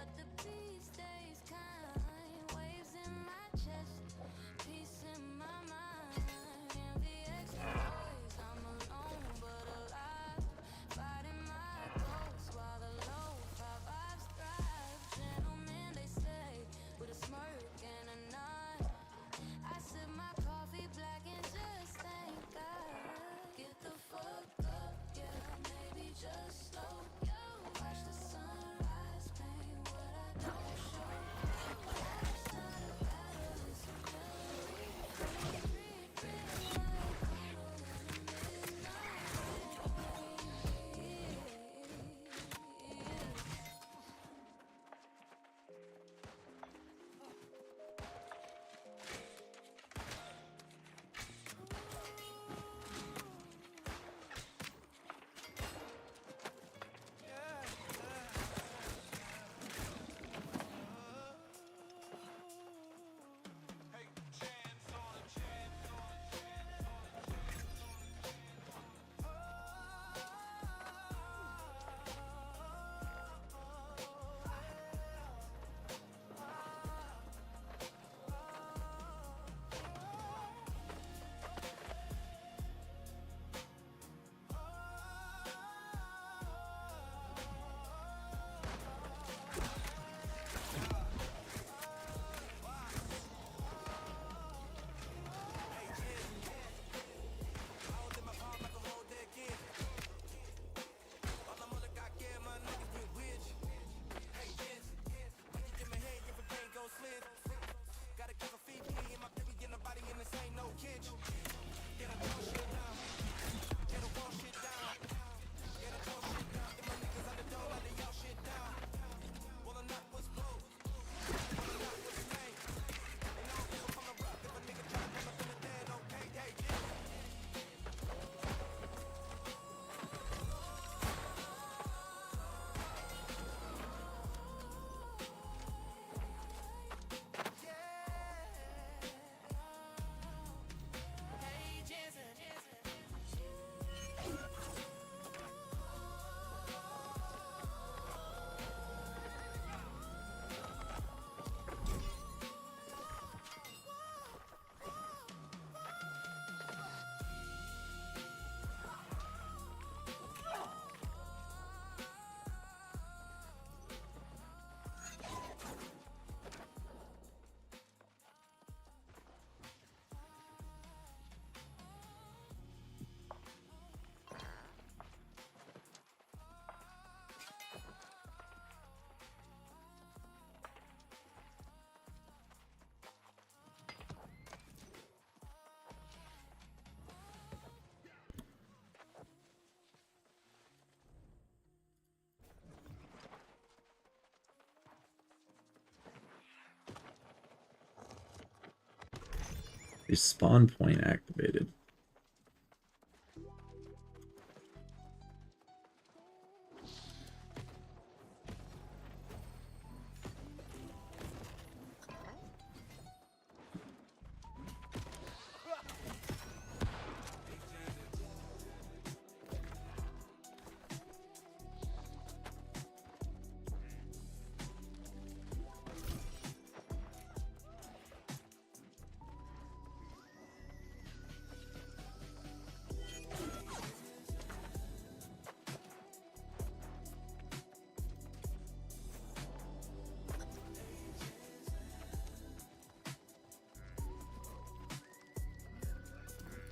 A spawn point activated.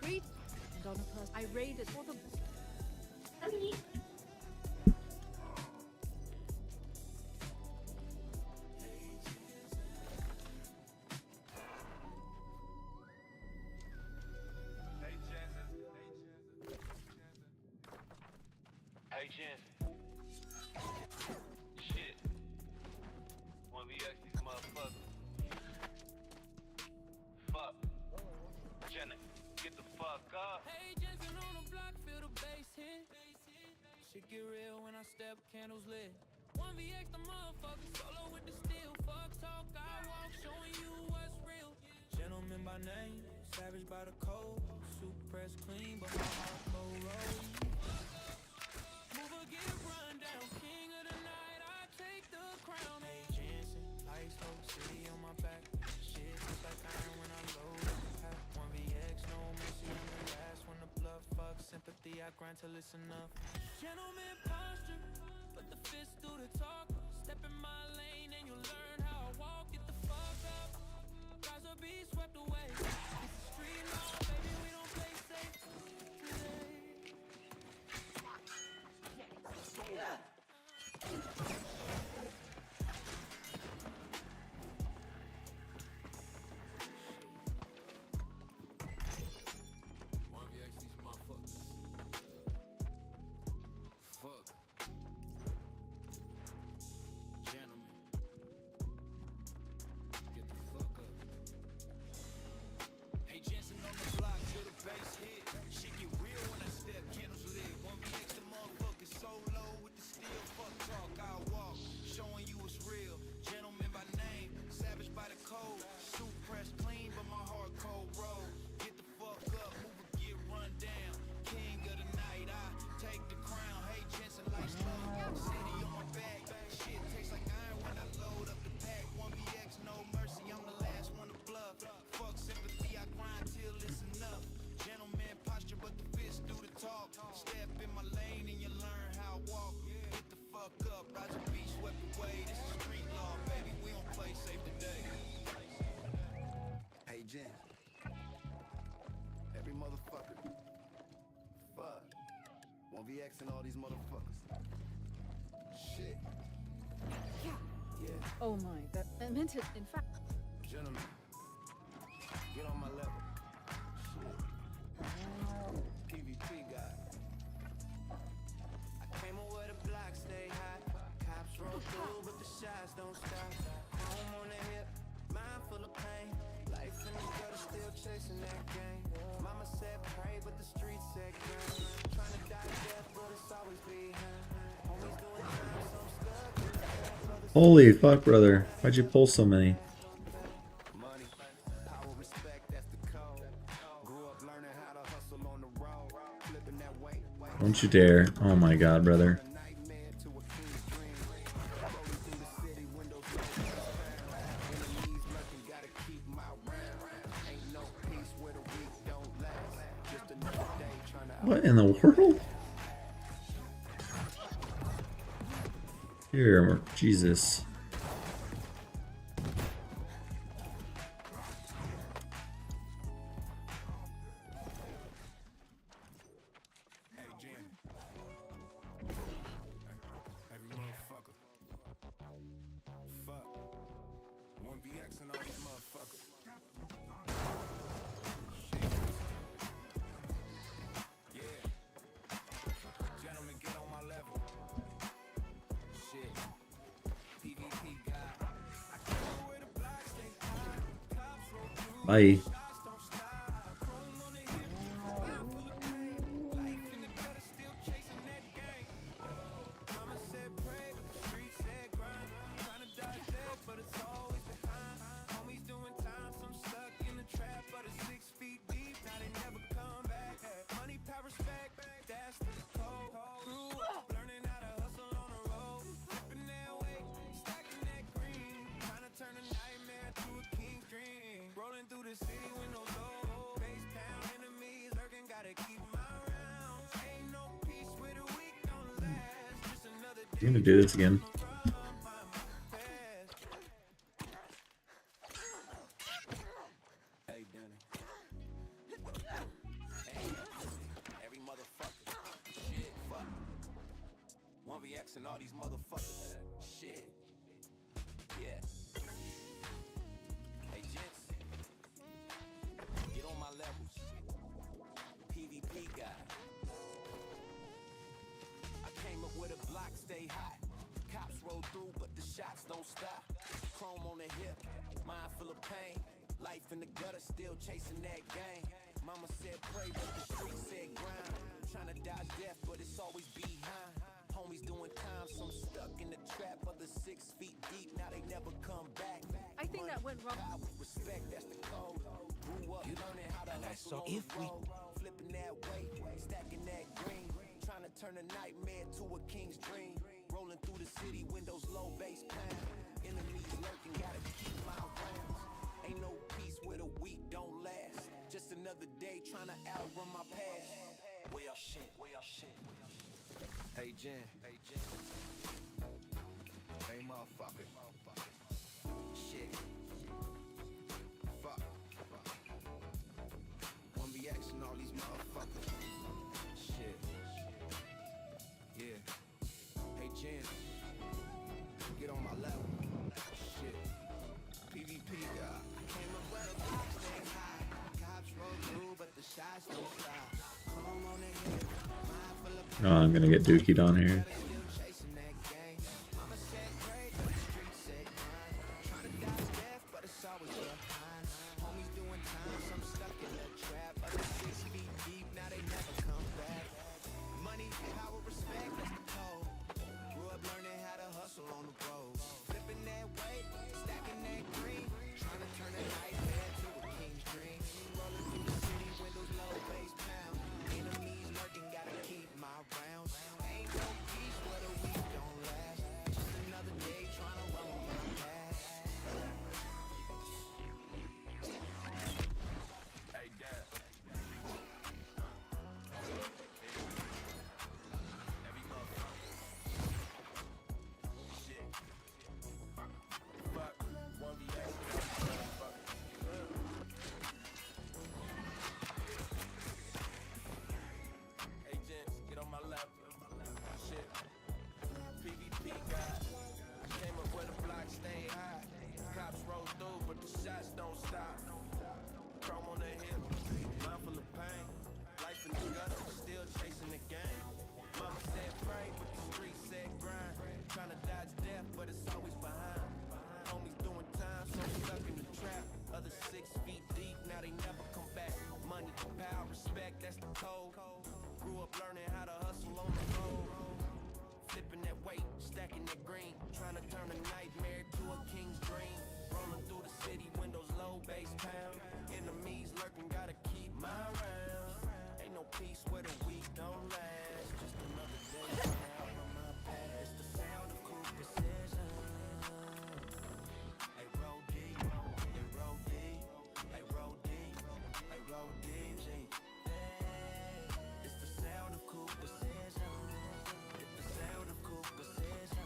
Read. And on a person, I raided for the. Hey Jensen. Shit. 1vx these motherfuckers. Fuck. Jenna, get the fuck up. Hey, Jensen on the block, feel the bass hit. Shit get real when I step, candles lit. 1vx the motherfucker, solo with the steel. Fuck talk, I walk, showing you what's real. Gentleman by name, savage by the code. Super press clean, but my heart cold roll. Move or get run down, king of the night, I take the crown. Hey Jensen, ice whole city on my back. Shit just like iron when I load up the pack. 1vx, no mercy, I'm the last one to bluff. Fuck sympathy, I grind till it's enough. Gentleman posture, but the fist do the talk. Step in my lane and you'll learn how I walk. Get the fuck up, rise or be swept away. It's the street law, baby, we don't play safe today. Fuck. Gentlemen. Get the fuck up. Hey Jensen on the block, till the bass hit. Shit get real when I step, candles lit. 1vx the motherfucker, solo with the steel. Fuck talk, I walk, showing you what's real. Gentleman by name, savage by the code. Suit press clean, but my heart cold roll. Get the fuck up, move or get run down. King of the night, I take the crown. Hey Jensen, lights low, city on my back. Shit tastes like iron when I load up the pack. 1vx, no mercy, I'm the last one to bluff. Fuck sympathy, I grind till it's enough. Gentleman posture, but the fist do the talk. Step in my lane and you learn how I walk. Get the fuck up, Roger B swept away. This is street law, baby, we don't play safe today. Hey Jen. Every motherfucker. Fuck. 1vx and all these motherfuckers. Shit. Yeah. Oh my, that I meant it. In fact, Gentlemen. Get on my level. Shit. PvP guy. I came up where the block stay hot. Cops roll through, but the shots don't stop. Home on the hip, mind full of pain. Life in the gutter, still chasing that game. Mama said pray, but the streets said grind. Trying to die to death, but it's always behind. Homies doing time, so I'm stuck. Holy fuck, brother. Why'd you pull so many? Money, power, respect, that's the code. Grew up learning how to hustle on the road. Flipping that weight, Don't you dare. Oh my god, brother. a nightmare to a king's dream. Rolling through the city, windows low. Enemies lurking, gotta keep my round. Ain't no peace where the weak don't last. Just another day trying to What in the world? Here, Jesus. Hey Jen. Every motherfucker. Fuck. 1vx and all these motherfuckers. Shit. Yeah. Gentlemen, get on my level. Shit. PvP guy. I came where the block stay hot. Cops roll through. Bye. Shots don't stop. I'm gonna do this again. Hey, Danny. Every motherfucker. Shit, fuck. 1VX and all these motherfuckers. Shit. Yeah. Hey, Jensen. Get on my levels. PvP guy. I came up with a block, stay hot. Cops roll through, but the shots don't stop. Chrome on the hip, mind full of pain. Life in the gutter, still chasing that game. Mama said pray, but the street said grind. Trying to dodge death, but it's always behind. Homies doing time, some stuck in the trap, others 6 feet deep, now they never come back. I think that went wrong. God with respect, that's the code. Grew up, learning how to hustle on the road. Flipping that weight, stacking that green. Trying to turn a nightmare to a king's dream. Rolling through the city, windows low, bass pound. Enemies lurking, gotta keep my rounds. Ain't no peace where the weak don't last. Just another day trying to outrun my past. Well shit, well shit. Hey Jen, hey Jen. Hey motherfucker. Shit. Fuck. 1VX and all these motherfuckers. Shit. Yeah. Hey Jen. Get on my level. Shit. PvP guy. I came up with a box, stay high. Cops roll through, but the shots don't stop. Home on the hill. Mind full of Oh, I'm gonna get dookied on here. still chasing that game. Mama said pray, but the street said grind. Trying to dodge death, but it's always behind. Homies doing time, some stuck in the trap. Others 6 feet deep, now they never come back. Money, power, respect, that's the code. Grew up learning how to hustle on the road. Flipping that weight, stacking that green. Trying to turn a nightmare to a king's dream. Rolling through the city, windows low, bass pound. Enemies lurking, gotta keep my rounds. Ain't no peace where the weak don't last. Just another day trying to roll my past. Hey, Dad. Every motherfucker. Shit. Fuck. 1VX. Hey, gents, get on my lap. Shit. PvP guy. Came up with a block, stay high. Cops roll through, but the shots don't stop. Chrome on the hip, mind full of pain. Life in the gutter, still chasing the game. Mama said pray, but the streets said grind. Trying to dodge death, but it's always behind. Homies doing time, so stuck in the trap. Others 6 feet deep, now they never come back. Money, power, respect, that's the code. Grew up learning how to hustle on the road. Flipping that weight, stacking that green. Trying to turn a nightmare to a king's dream. Rolling through the city, windows low, bass pound. Enemies lurking, gotta keep my rounds. Ain't no peace where the weak don't last. Just another day out on my past. The sound of cool precision. Hey, roll deep, hey, roll deep, hey, roll deep, hey, roll deep, G. Yeah, it's the sound of cool precision. It's the sound of cool precision.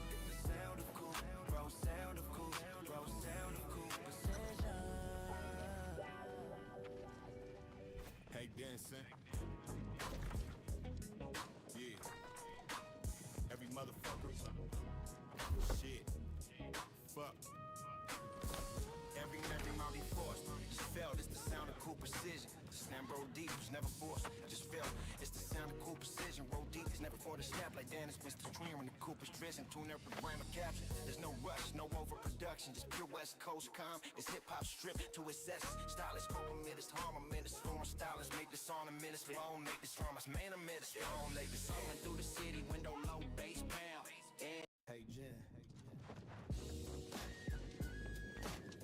It's the sound of cool, bro, sound of cool, bro, sound of cool precision. Hey, Jensen. Yeah. Every motherfucker. Shit. Fuck. Every Molly force. Just felt it's the sound of cool precision. Slam roll deep, was never forced. Just felt it's the sound of cool precision. Roll deep, it's never for the snap like Dan. It's Mr. Dream when the Cooper's dressing. Tune up with rhyme or caption. There's no rush, no overproduction. Just pure West Coast calm. It's hip hop stripped to its essence. Stylish, compromise, harm, a minute storm. Stylish, make this on a minute flow. Make this from us, man, a minute strong. Make this rolling through the city, window low, bass pound. And hey, Jen.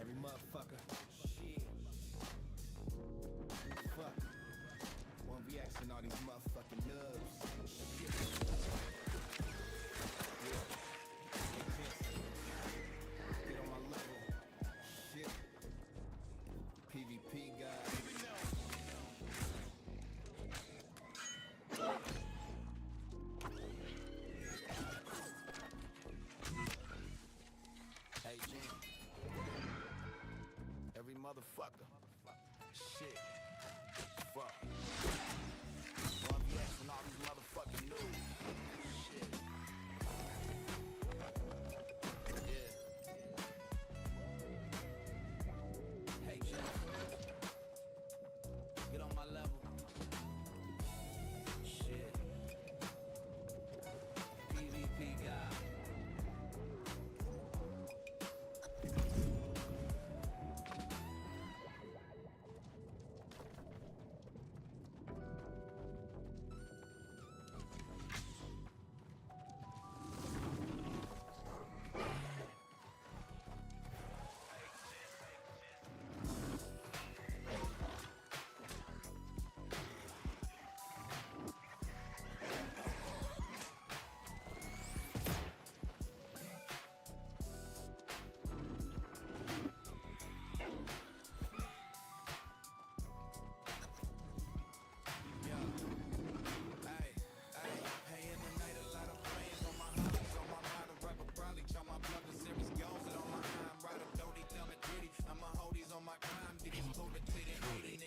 Every motherfucker. Shit. Fuck. 1VX and all these motherfucking nubs. Shit. Yeah. Get on my level. Shit. PvP guy. motherfucker. Shit. Fuck. 1VX and all these motherfucking news. Shit. Yeah. Hey, Jensen. Get on my level. Shit. PvP guy.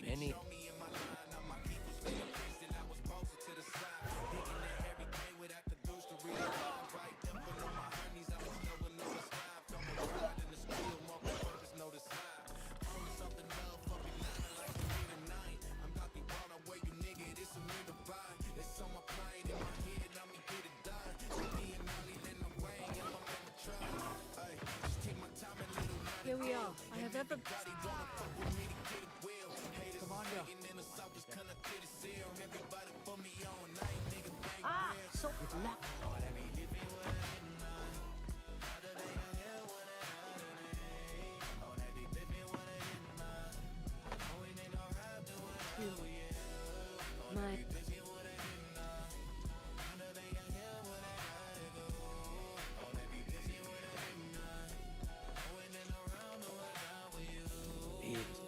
Many. Here we are. I have ever. Ah, so my.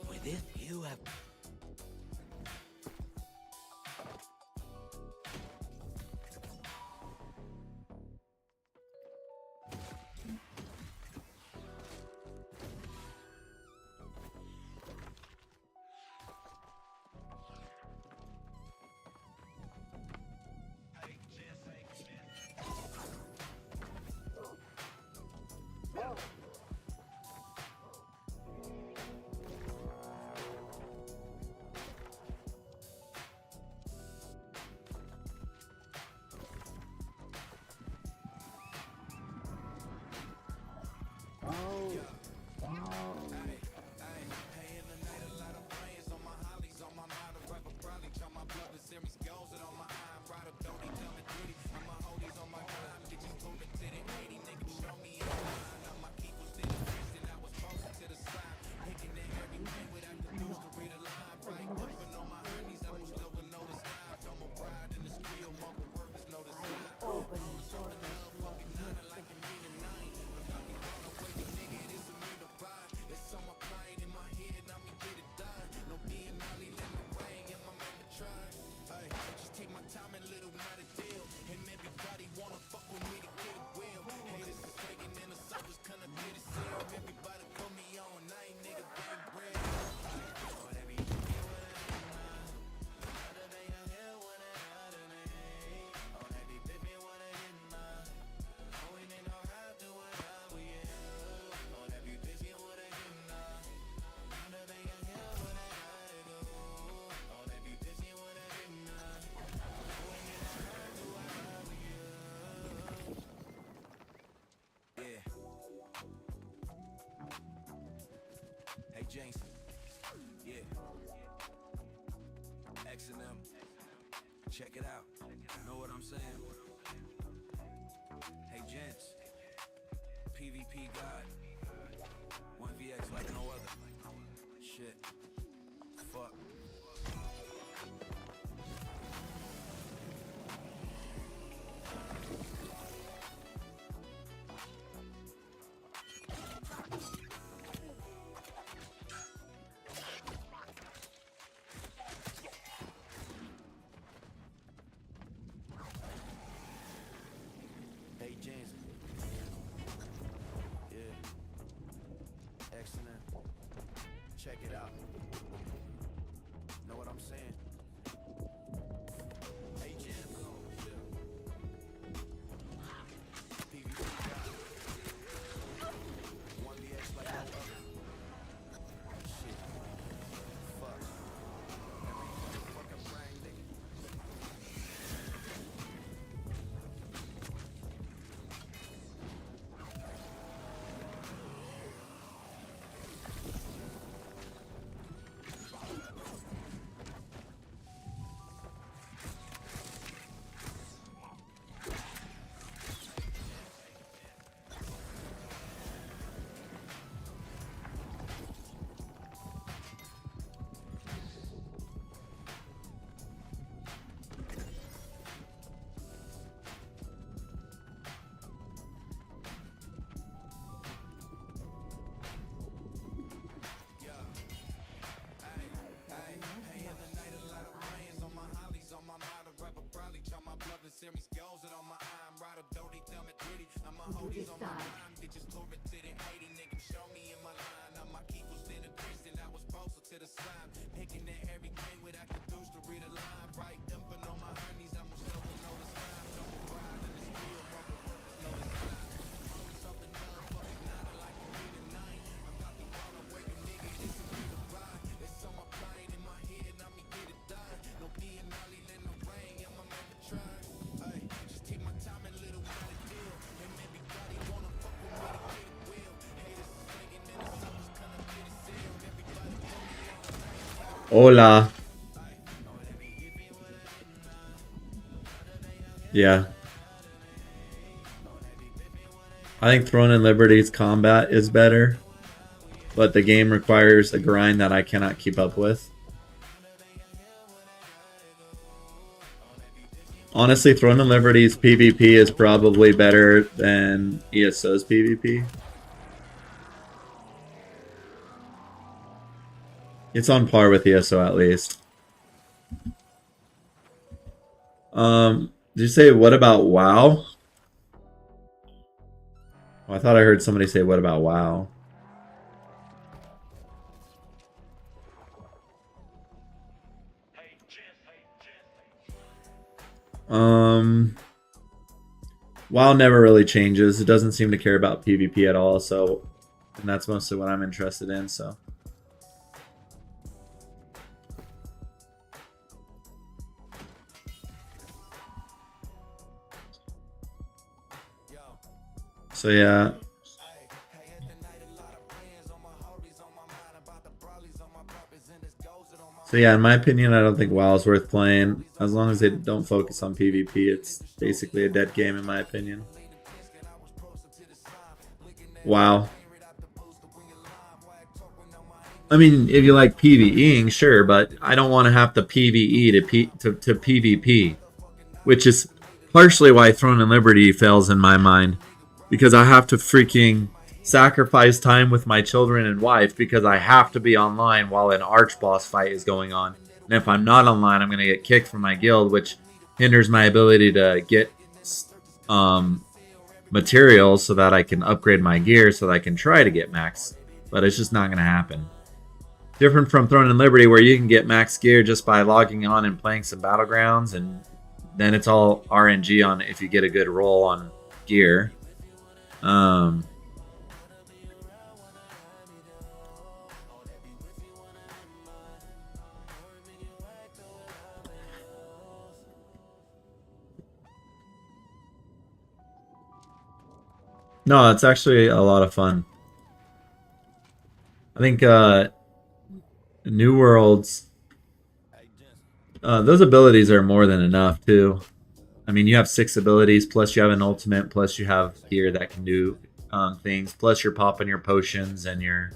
With this, you have. Hey, Jensen. Hey, in the night, a lot of brains on my hollies, on my mind, a rapper probably try my blood, the series goes it on my eye, ride up, don't he tell me gritty, and my homies on my grind, bitches pull me to the 80, niggas show me in the line, now my keep was still and I was posted to the side, picking at everything without the news to read a line, right, upping on my honeys, I was low and notice live, I'm a bride in the skill, multiple workers notice live, something love, fucking nine, like a mean night, I'm fucking gone away, the nigga, this a me to buy, it's on my mind in my head, now me get it done. No being Molly, let me rain, and my mama try. Ay, just take my time and little, not a deal. And everybody wanna fuck with me to get a wheel. Hey, this is taking in the suckers, kinda get it sale. Everybody put me on, I ain't nigga bang bread. Whatever you do, other than your hair, what other than oh, that be baby, what I get now. Oh, we ain't no have to whatever, yeah. Oh, that be busy, what I get now. Other than your hair, what I gotta go. Oh, that be busy, what I get now. Oh, we ain't no have to whatever, yeah. Hey, Jensen. Yeah. X and M. Check it out. Know what I'm saying? Hey, gents. PvP God. 1VX like no other. Shit. Fuck. Hey, Jensen. Yeah. into this side. Hola. Yeah. I think Throne and Liberty's combat is better, but the game requires a grind that I cannot keep up with. Honestly, Throne and Liberty's PvP is probably better than ESO's PvP. It's on par with ESO at least. Did you say what about WoW? Oh, I thought I heard somebody say what about WoW. WoW never really changes. It doesn't seem to care about PvP at all, so and that's mostly what I'm interested in, so. So yeah. So yeah, in my opinion, I don't think WoW is worth playing. As long as they don't focus on PvP, it's basically a dead game in my opinion. WoW. I mean, if you like PvEing, sure, but I don't want to have to PvE to PvP, which is partially why Throne and Liberty fails in my mind. Because I have to freaking sacrifice time with my children and wife because I have to be online while an arch boss fight is going on. And if I'm not online, I'm going to get kicked from my guild, which hinders my ability to get materials so that I can upgrade my gear so that I can try to get max. But it's just not going to happen. Different from Throne and Liberty where you can get max gear just by logging on and playing some Battlegrounds, and then it's all RNG on if you get a good roll on gear. No, it's actually a lot of fun. I think New Worlds, those abilities are more than enough too. I mean, you have 6 abilities, plus you have an ultimate, plus you have gear that can do things, plus you're popping your potions and your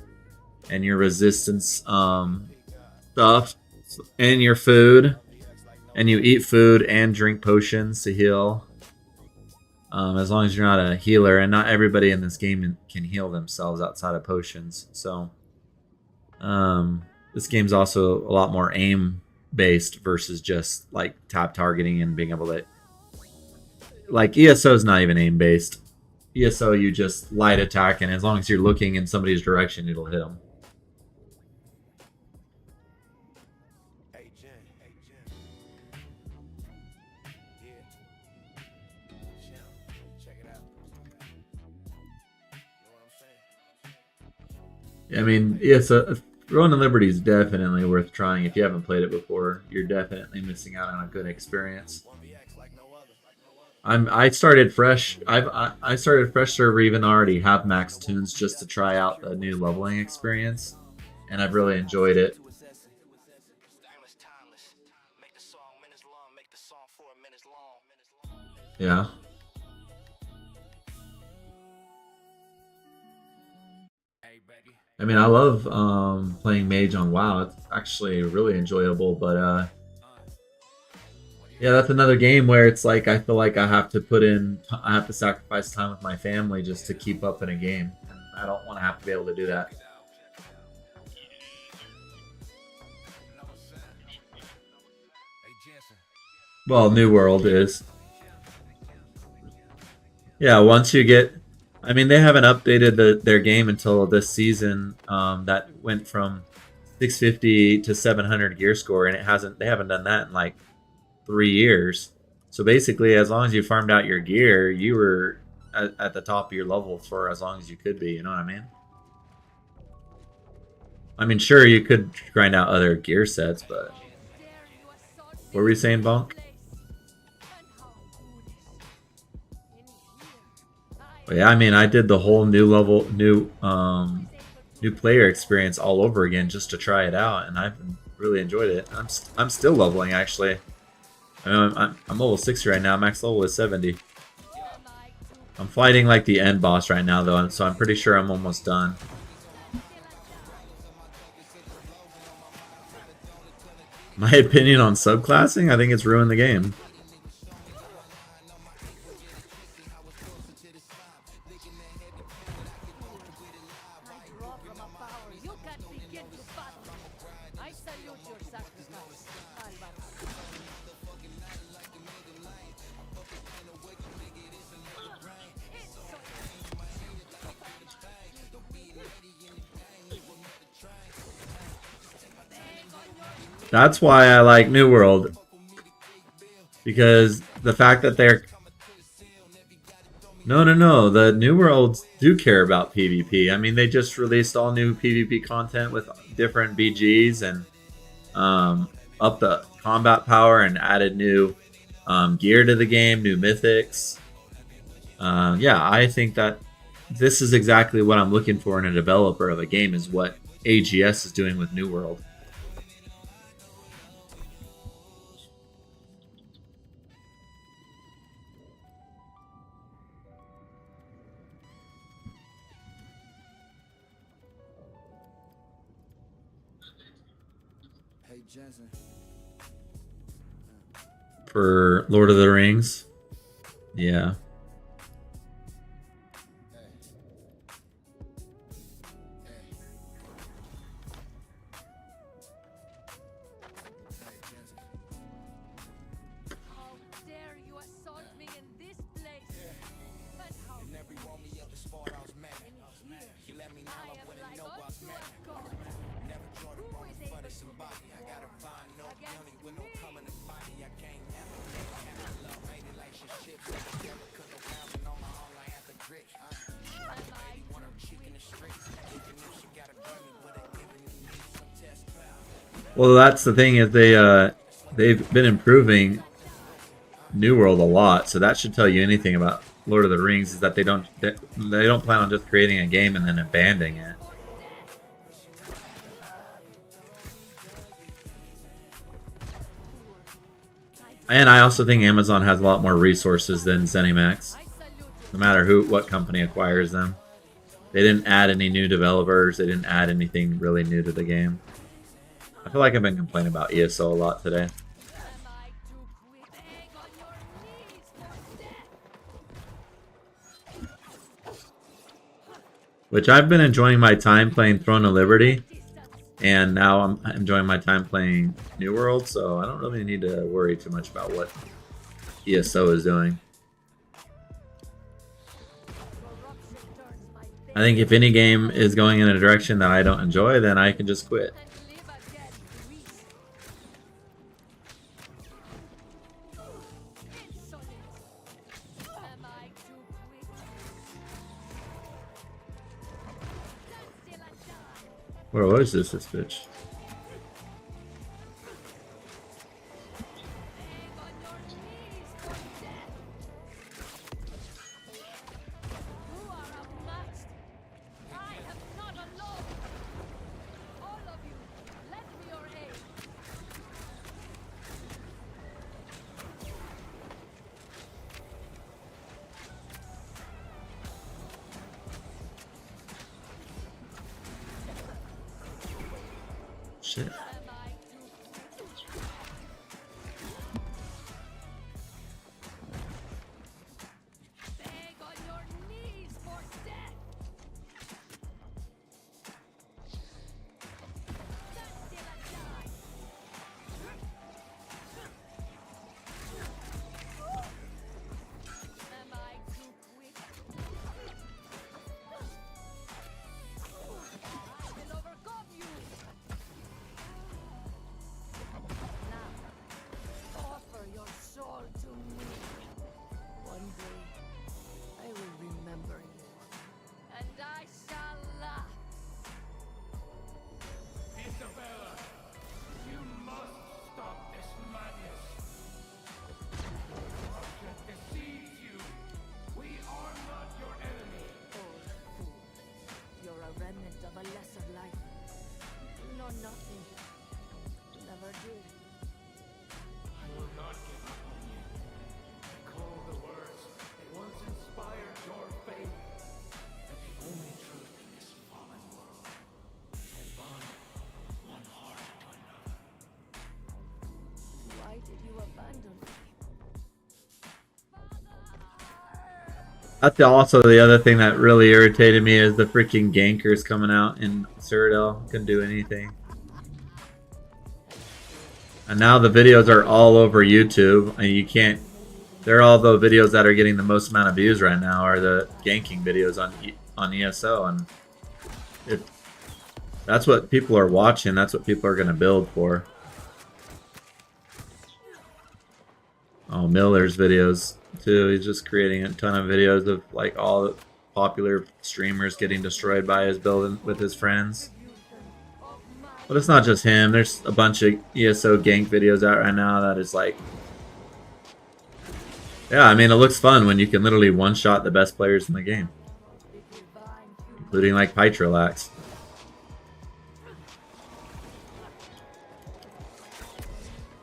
resistance stuff, and your food, and you eat food and drink potions to heal. As long as you're not a healer, and not everybody in this game can heal themselves outside of potions. So this game's also a lot more aim based versus just like tap targeting and being able to. Like, ESO is not even aim-based. ESO, you just light attack, and as long as you're looking in somebody's direction, it'll hit them. Hey, Jen. Yeah. Check it out. You know what I'm saying? I mean, ESO, Throne and Liberty is definitely worth trying. If you haven't played it before, you're definitely missing out on a good experience. I started fresh. I started fresh server even already have max tunes just to try out the new leveling experience, and I've really enjoyed it. Yeah. I mean, I love playing mage on WoW. It's actually really enjoyable, but yeah, that's another game where it's like I feel like I have to sacrifice time with my family just to keep up in a game, and I don't want to have to be able to do that. Well, New World is. Yeah, once you get I mean, they haven't updated their game until this season. That went from 650 to 700 gear score, and they haven't done that in like 3 years. So basically, as long as you farmed out your gear, you were at the top of your level for as long as you could be. You know what I mean? I mean, sure, you could grind out other gear sets, but what were you saying, Bonk? But yeah, I mean, I did the whole new level, new player experience all over again just to try it out, and I've really enjoyed it. I'm still leveling actually. I mean, I'm level 60 right now. Max level is 70. I'm fighting like the end boss right now though, so I'm pretty sure I'm almost done. My opinion on subclassing, I think it's ruined the game. That's why I like New World. Because the fact that they're... No. The New Worlds do care about PvP. I mean, they just released all new PvP content with different BGs and upped the combat power and added new gear to the game, new mythics. Yeah, I think that this is exactly what I'm looking for in a developer of a game, is what AGS is doing with New World. Hey Jensen. For Lord of the Rings. Yeah. How dare you assault me in this place? But how Never want me up the spot I was mad. You let me know I I am wouldn't like know I was unto mad. a god. Never joined a Who wrong is for able this to somebody. I gotta find no against county with no me? coming and fighting. I can't have love, hate relationships. Never could go round on my own. I have to grit. Am I One of cheek in the street. Even if she got a Grammy, would have given me some test cloud. Well, that's the thing, is they've been improving New World a lot, so that should tell you anything about Lord of the Rings, is that they don't plan on just creating a game and then abandoning it. And I also think Amazon has a lot more resources than ZeniMax, no matter what company acquires them. They didn't add any new developers. They didn't add anything really new to the game. I feel like I've been complaining about ESO a lot today. Am I too quick? Beg on your knees for death. Which I've been enjoying my time playing Throne of Liberty, and now I'm enjoying my time playing New World, so I don't really need to worry too much about what ESO is doing. I think if any game is going in a direction that I don't enjoy, then I can just quit. And live again, Greece. Insolent. Am I too quick? Stand still and die. Where was this bitch? Beg on your knees for death. You are outmatched. I am not alone. All of you, lend me your aid. Shit. Am I too quick? Beg on your knees for death. Stand still and die. Am I too quick? torment of a lesser life. You know nothing. You never did. I will not give up on you. Recall the words that once inspired your faith. That the only truth in this fallen world is bond one heart to another. Why did you abandon me? That's also the other thing that really irritated me is the freaking gankers coming out in Cyrodiil. Couldn't do anything. And now the videos are all over YouTube, and you can't. They're all the videos that are getting the most amount of views right now are the ganking videos on ESO, and that's what people are watching. That's what people are going to build for. Oh, Miller's videos too. He's just creating a ton of videos of like all the popular streamers getting destroyed by his build with his friends. But it's not just him. There's a bunch of ESO gank videos out right now that is like, yeah, I mean, it looks fun when you can literally one-shot the best players in the game, including like Pytrolax.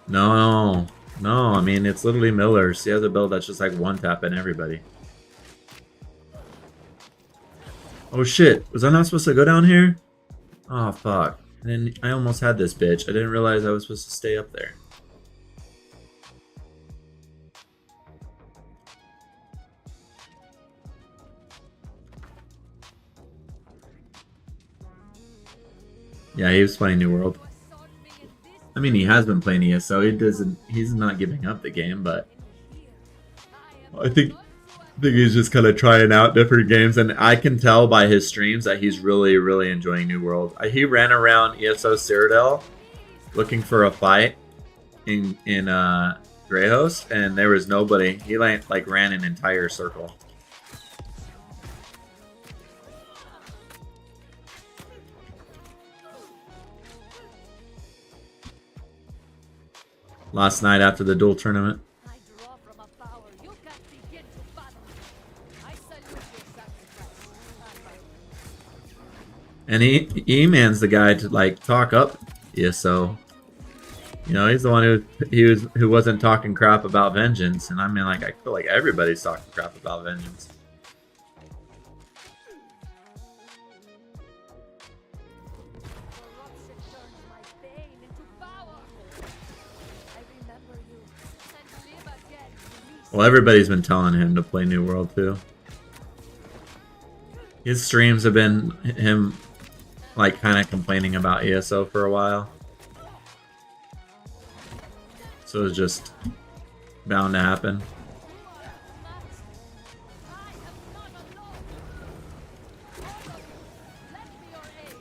No, I mean, it's literally Miller's. He has a build that's just like one-tapping everybody. Oh shit, was I not supposed to go down here? Oh fuck. And I almost had this bitch. I didn't realize I was supposed to stay up there. Yeah, he was playing New World. I mean, he has been playing ESO. He's not giving up the game, but I think he's just kind of trying out different games, and I can tell by his streams that he's really, really enjoying New World. He ran around ESO Cyrodiil looking for a fight in Greyhost, and there was nobody. He like ran an entire circle. Last night after the duel tournament. I draw from a power you can't begin to fathom. I salute your sacrifice. And E-Man's the guy to like talk up ESO. You know, he's the one who wasn't talking crap about Vengeance, and I mean, like, I feel like everybody's talking crap about Vengeance. Corruption turns my pain into power. I remember you and live again. Release. Well, everybody's been telling him to play New World too. His streams have been him like kind of complaining about ESO for a while. So it's just bound to happen. I am not alone. All of you, lend me your aid.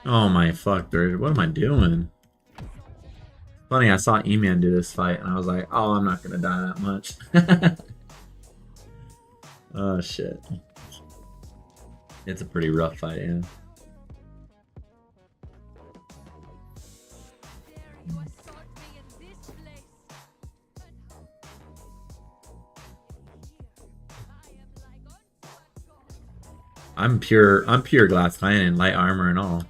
Oh my fuck, dude. What am I doing? Funny, I saw E-Man do this fight and I was like, oh, I'm not gonna die that much. Oh shit. It's a pretty rough fight, yeah. Dare you assault me in this place? I am like unto a god. I'm pure glass titan, light armor and all.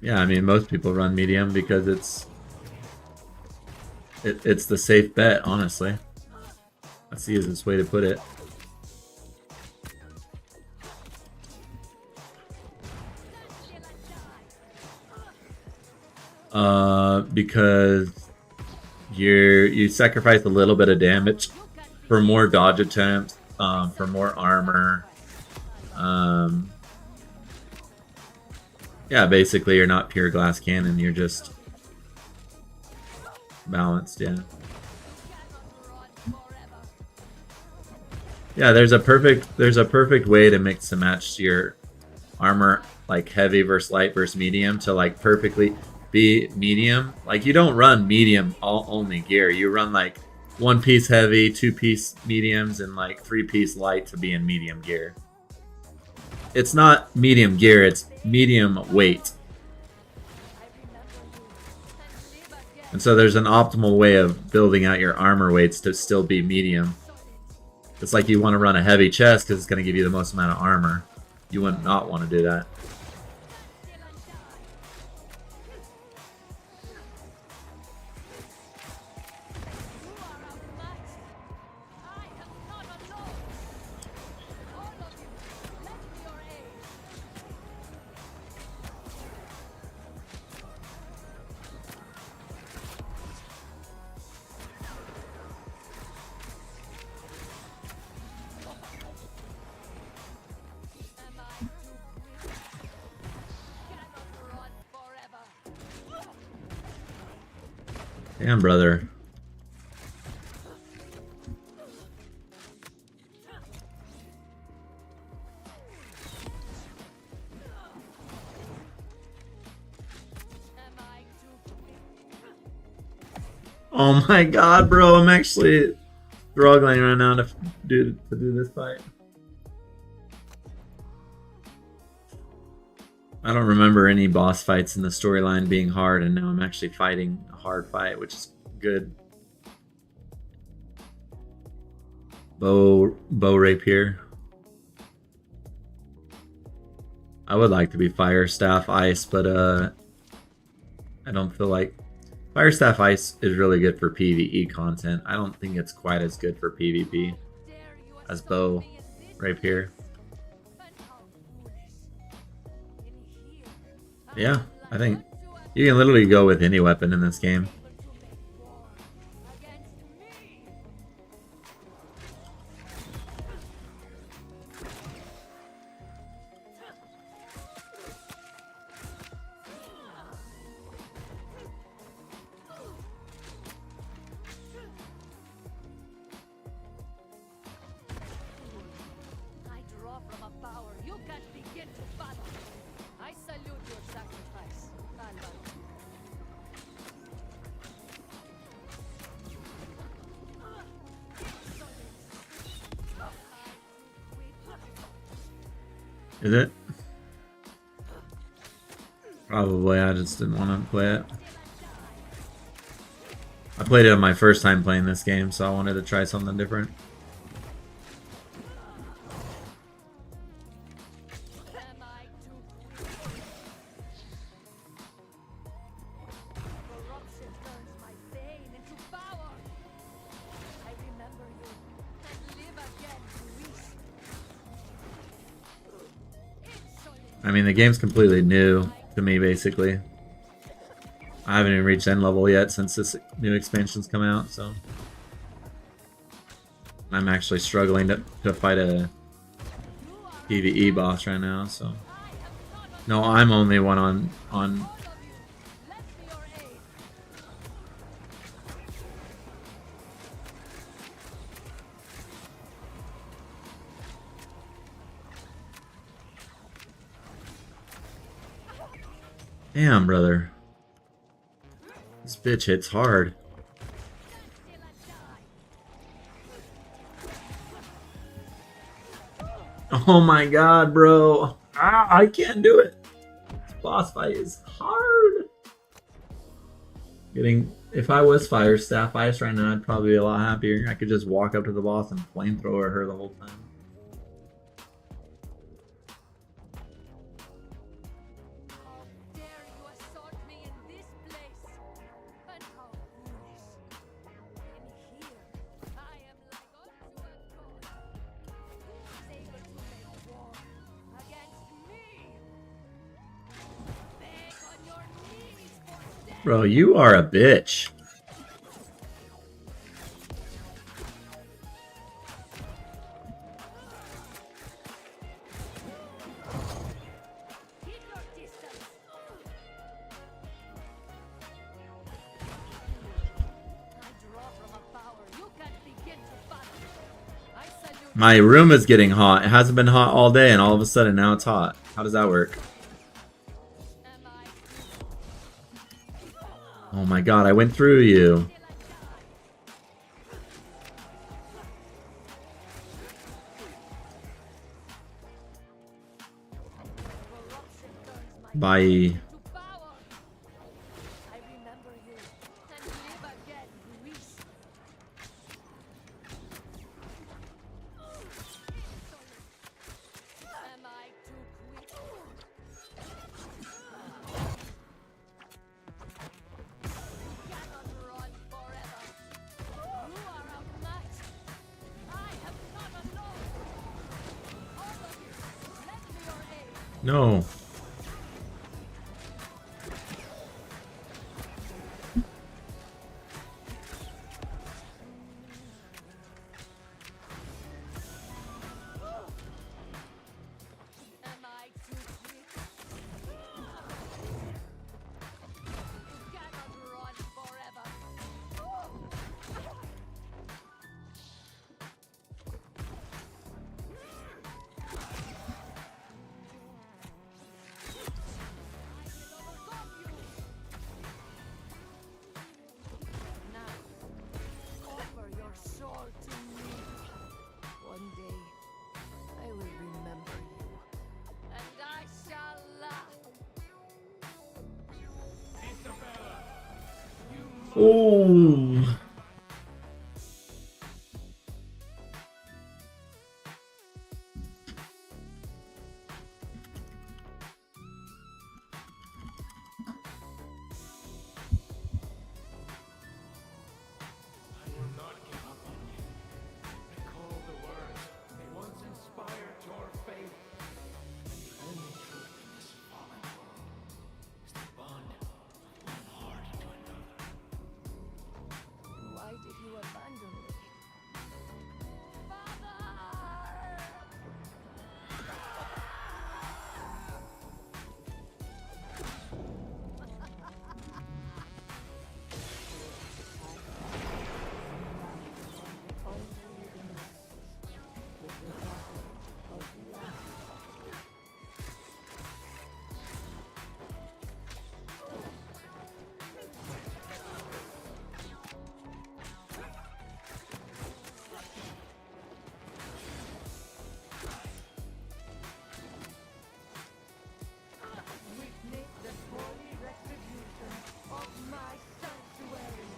Yeah, I mean, most people run medium because it's the safe bet, honestly. That's the easiest way to put it. Because you sacrifice a little bit of damage for more dodge attempts, for more armor. Yeah, basically you're not pure glass cannon, you're just balanced, yeah. Yeah, there's a perfect way to mix and match your armor, like heavy versus light versus medium, to like perfectly. be medium. Like you don't run medium only gear. You run like 1-piece heavy, 2-piece mediums, and like 3-piece light to be in medium gear. It's not medium gear, it's medium weight. And so there's an optimal way of building out your armor weights to still be medium. It's like you want to run a heavy chest because it's going to give you the most amount of armor. You would not want to do that. Damn, brother. Oh my god, bro, I'm actually struggling right now to do this fight. I don't remember any boss fights in the storyline being hard, and now I'm actually fighting a hard fight, which is good. Bow Rapier. I would like to be Fire Staff Ice, but I don't feel like Fire Staff Ice is really good for PvE content. I don't think it's quite as good for PvP as Bow Rapier. Yeah, I think you can literally go with any weapon in this game. I draw from a power you can't begin to fathom. I salute your sacrifice, Alba. Is it? Probably, I just didn't want to play it. I played it on my first time playing this game, so I wanted to try something different. Corruption turns my pain into power. I remember you and live again to reach. Insolent. I mean, the game's completely new to me, basically. I haven't even reached end level yet since this new expansion's come out, so I'm actually struggling to fight a PvE boss right now, so no, I'm only one on Lend me your aid. Damn, brother. This bitch hits hard. Oh my god, bro. Ah, I can't do it. This boss fight is hard. If I was Fire Staff Ice right now, I'd probably be a lot happier. I could just walk up to the boss and flamethrower her the whole time. How dare you assault me in this place? And how foolish. In here, I am like unto a god. Who is able to make war against me? Beg on your knees for death. Bro, you are a bitch. Keep your distance. I draw from a power you can't begin to fathom. I salute My room is getting hot. It hasn't been hot all day, and all of a sudden now it's hot. How does that work? am I Oh my god, I went through you. Bye. To power. I remember you and live again, Greece. Am I too quick? Cannot run forever. You are outmatched. I have not alone. All of you, lend me your aid. No. Am I too quick? Cannot run forever. I will overcome you. Now, offer your soul to me. One day, I will remember you, and I shall laugh. Oh. Why did you abandon me? Father! Witness the holy retribution of my sanctuary.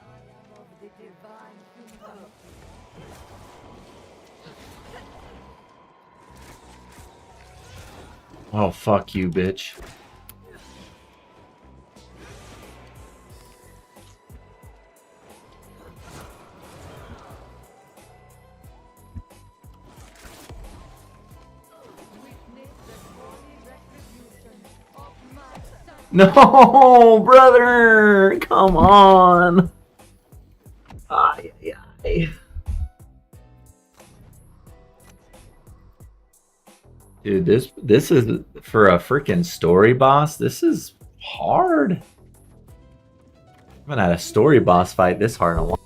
I am of the divine humanity. Oh, fuck you, bitch. Witness the holy retribution of my sanctuary. No, brother. Come on. Ay, ay, ay. Dude, this is for a freaking story boss. This is hard. I haven't had a story boss fight this hard in a while.